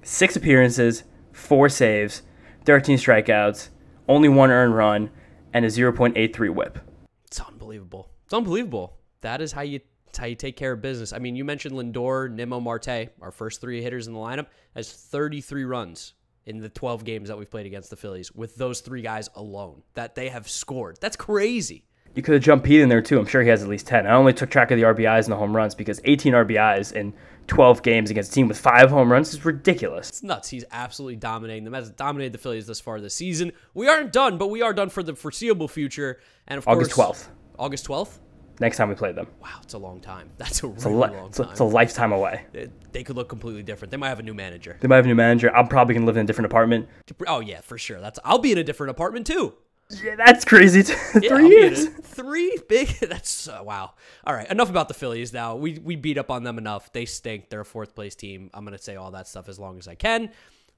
6 appearances, 4 saves, 13 strikeouts, only 1 earned run, and a 0.83 whip. It's unbelievable. It's unbelievable. That is how you take care of business. I mean, you mentioned Lindor, Nimmo, Marte, our first 3 hitters in the lineup, has 33 runs in the 12 games that we've played against the Phillies with those 3 guys alone that they have scored. That's crazy. You could have jumped Pete in there too. I'm sure he has at least 10. I only took track of the RBIs and the home runs because 18 RBIs in 12 games against a team with 5 home runs is ridiculous. It's nuts. He's absolutely dominating. The Mets dominated the Phillies this far this season. We aren't done, but we are done for the foreseeable future. And of August course, 12th. August 12th? Next time we play them. Wow, it's a long time. That's a really long time. It's a lifetime away. They could look completely different. They might have a new manager. I'm probably going to live in a different apartment. Oh, yeah, for sure. I'll be in a different apartment, too. Yeah, that's crazy. Yeah, 3 years. 3 big. That's wow. All right, enough about the Phillies now. We beat up on them enough. They stink. They're a 4th place team. I'm going to say all that stuff as long as I can.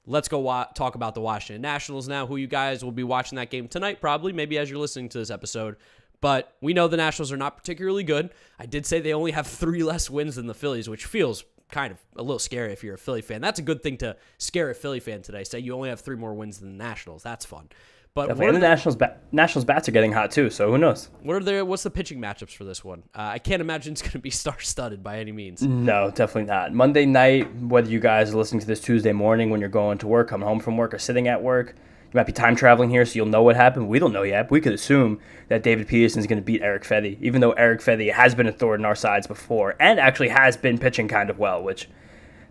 Let's go talk about the Washington Nationals now, who you guys will be watching that game tonight, probably, maybe as you're listening to this episode. But we know the Nationals are not particularly good. I did say they only have 3 less wins than the Phillies, which feels kind of a little scary if you're a Philly fan. That's a good thing to scare a Philly fan today. Say you only have 3 more wins than the Nationals. That's fun. But the Nationals bats are getting hot too, so who knows? What's the pitching matchups for this one? I can't imagine it's going to be star-studded by any means. No, definitely not. Monday night, whether you guys are listening to this Tuesday morning when you're going to work, coming home from work, or sitting at work, you might be time traveling here, so you'll know what happened. We don't know yet. We could assume that David Peterson is going to beat Eric Fedde, even though Eric Fedde has been a thorn in our sides before and actually has been pitching kind of well, which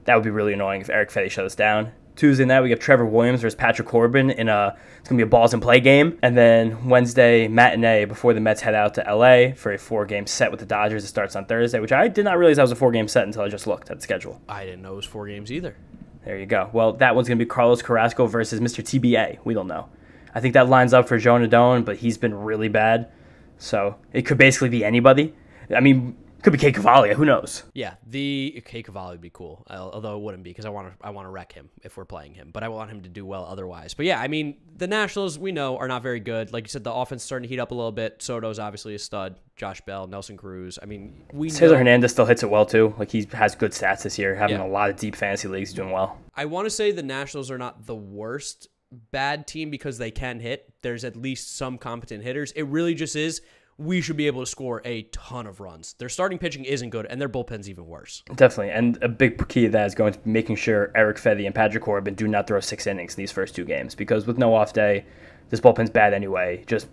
that would be really annoying if Eric Fedde shut us down. Tuesday night, we have Trevor Williams versus Patrick Corbin it's going to be a balls and play game. And then Wednesday matinee before the Mets head out to LA for a 4-game set with the Dodgers. It starts on Thursday, which I did not realize that was a 4-game set until I just looked at the schedule. I didn't know it was 4 games either. There you go. Well, that one's going to be Carlos Carrasco versus Mr. TBA. We don't know. I think that lines up for Joe Nadone, but he's been really bad. So it could basically be anybody. I mean, could be Kay Cavalia. Who knows? Yeah, the Kay Cavalia would be cool, although it wouldn't be because I want to wreck him if we're playing him. But I want him to do well otherwise. But yeah, I mean, the Nationals we know are not very good. Like you said, the offense is starting to heat up a little bit. Soto's obviously a stud. Josh Bell, Nelson Cruz. I mean, Cesar Hernandez still hits it well too. Like he has good stats this year, having a lot of deep fantasy leagues, doing well. I want to say the Nationals are not the worst bad team because they can hit. There's at least some competent hitters. It really just is. We should be able to score a ton of runs. Their starting pitching isn't good, and their bullpen's even worse. Definitely, and a big key to that is going to be making sure Eric Fedde and Patrick Corbin do not throw 6 innings in these first 2 games, because with no off day, this bullpen's bad anyway. Just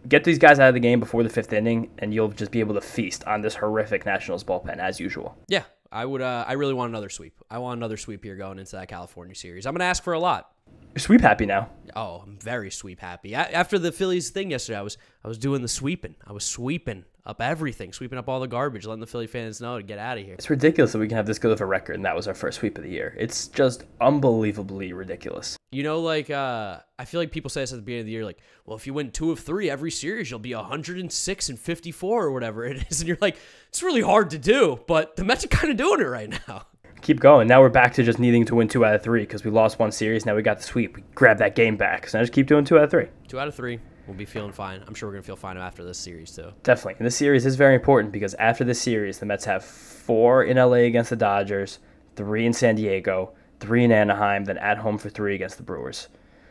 get these guys out of the game before the 5th inning, and you'll just be able to feast on this horrific Nationals bullpen, as usual. Yeah, I would. I really want another sweep. I want another sweep here going into that California series. I'm going to ask for a lot. You're sweep happy now. Oh, I'm very sweep happy. After the Phillies thing yesterday, I was doing the sweeping. I was sweeping up everything, sweeping up all the garbage, letting the Philly fans know to get out of here. It's ridiculous that we can have this good of a record, and that was our first sweep of the year. It's just unbelievably ridiculous. You know, like, I feel like people say this at the beginning of the year, like, well, if you win 2 of 3 every series, you'll be 106 and 54 or whatever it is. And you're like, it's really hard to do, but the Mets are kind of doing it right now. Keep going. Now we're back to just needing to win 2 out of 3 because we lost 1 series. Now we got the sweep. We grabbed that game back. So now just keep doing 2 out of 3. 2 out of 3. We'll be feeling fine. I'm sure we're going to feel fine after this series, too. Definitely. And this series is very important because after this series, the Mets have 4 in LA against the Dodgers, 3 in San Diego, 3 in Anaheim, then at home for 3 against the Brewers.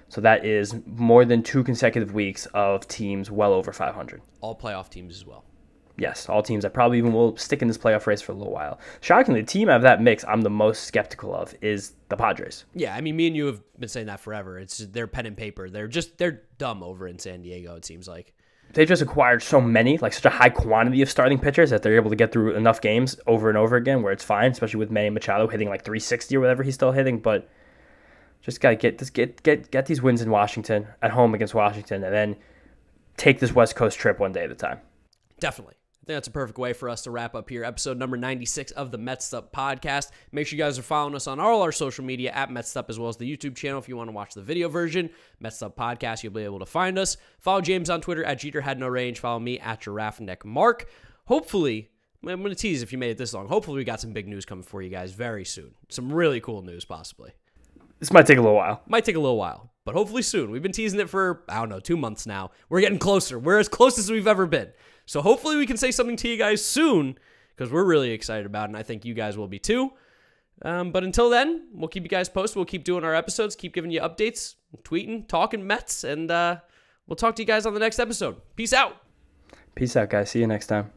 So that is more than 2 consecutive weeks of teams well over 500. All playoff teams as well. Yes, all teams that probably even will stick in this playoff race for a little while. Shockingly, the team out of that mix I'm the most skeptical of is the Padres. Yeah, I mean, me and you have been saying that forever. It's they're pen and paper. They're dumb over in San Diego, it seems like. They just acquired so many, like such a high quantity of starting pitchers that they're able to get through enough games over and over again where it's fine, especially with Manny Machado hitting like 360 or whatever he's still hitting. But just got to get these wins in Washington, at home against Washington, and then take this West Coast trip one day at a time. Definitely. I think that's a perfect way for us to wrap up here. Episode number 96 of the Mets'd podcast. Make sure you guys are following us on all our social media at Mets'd, as well as the YouTube channel if you want to watch the video version. Mets'd podcast, you'll be able to find us. Follow James on Twitter at Jeter Had No Range. Follow me at Giraffe Neck Mark. Hopefully, I'm going to tease if you made it this long. Hopefully we got some big news coming for you guys very soon. Some really cool news, possibly. This might take a little while. Might take a little while, but hopefully soon. We've been teasing it for, 2 months now. We're getting closer. We're as close as we've ever been. So hopefully we can say something to you guys soon because we're really excited about it, and I think you guys will be too. But until then, we'll keep you guys posted. We'll keep doing our episodes, keep giving you updates, tweeting, talking Mets, and we'll talk to you guys on the next episode. Peace out. Peace out, guys. See you next time.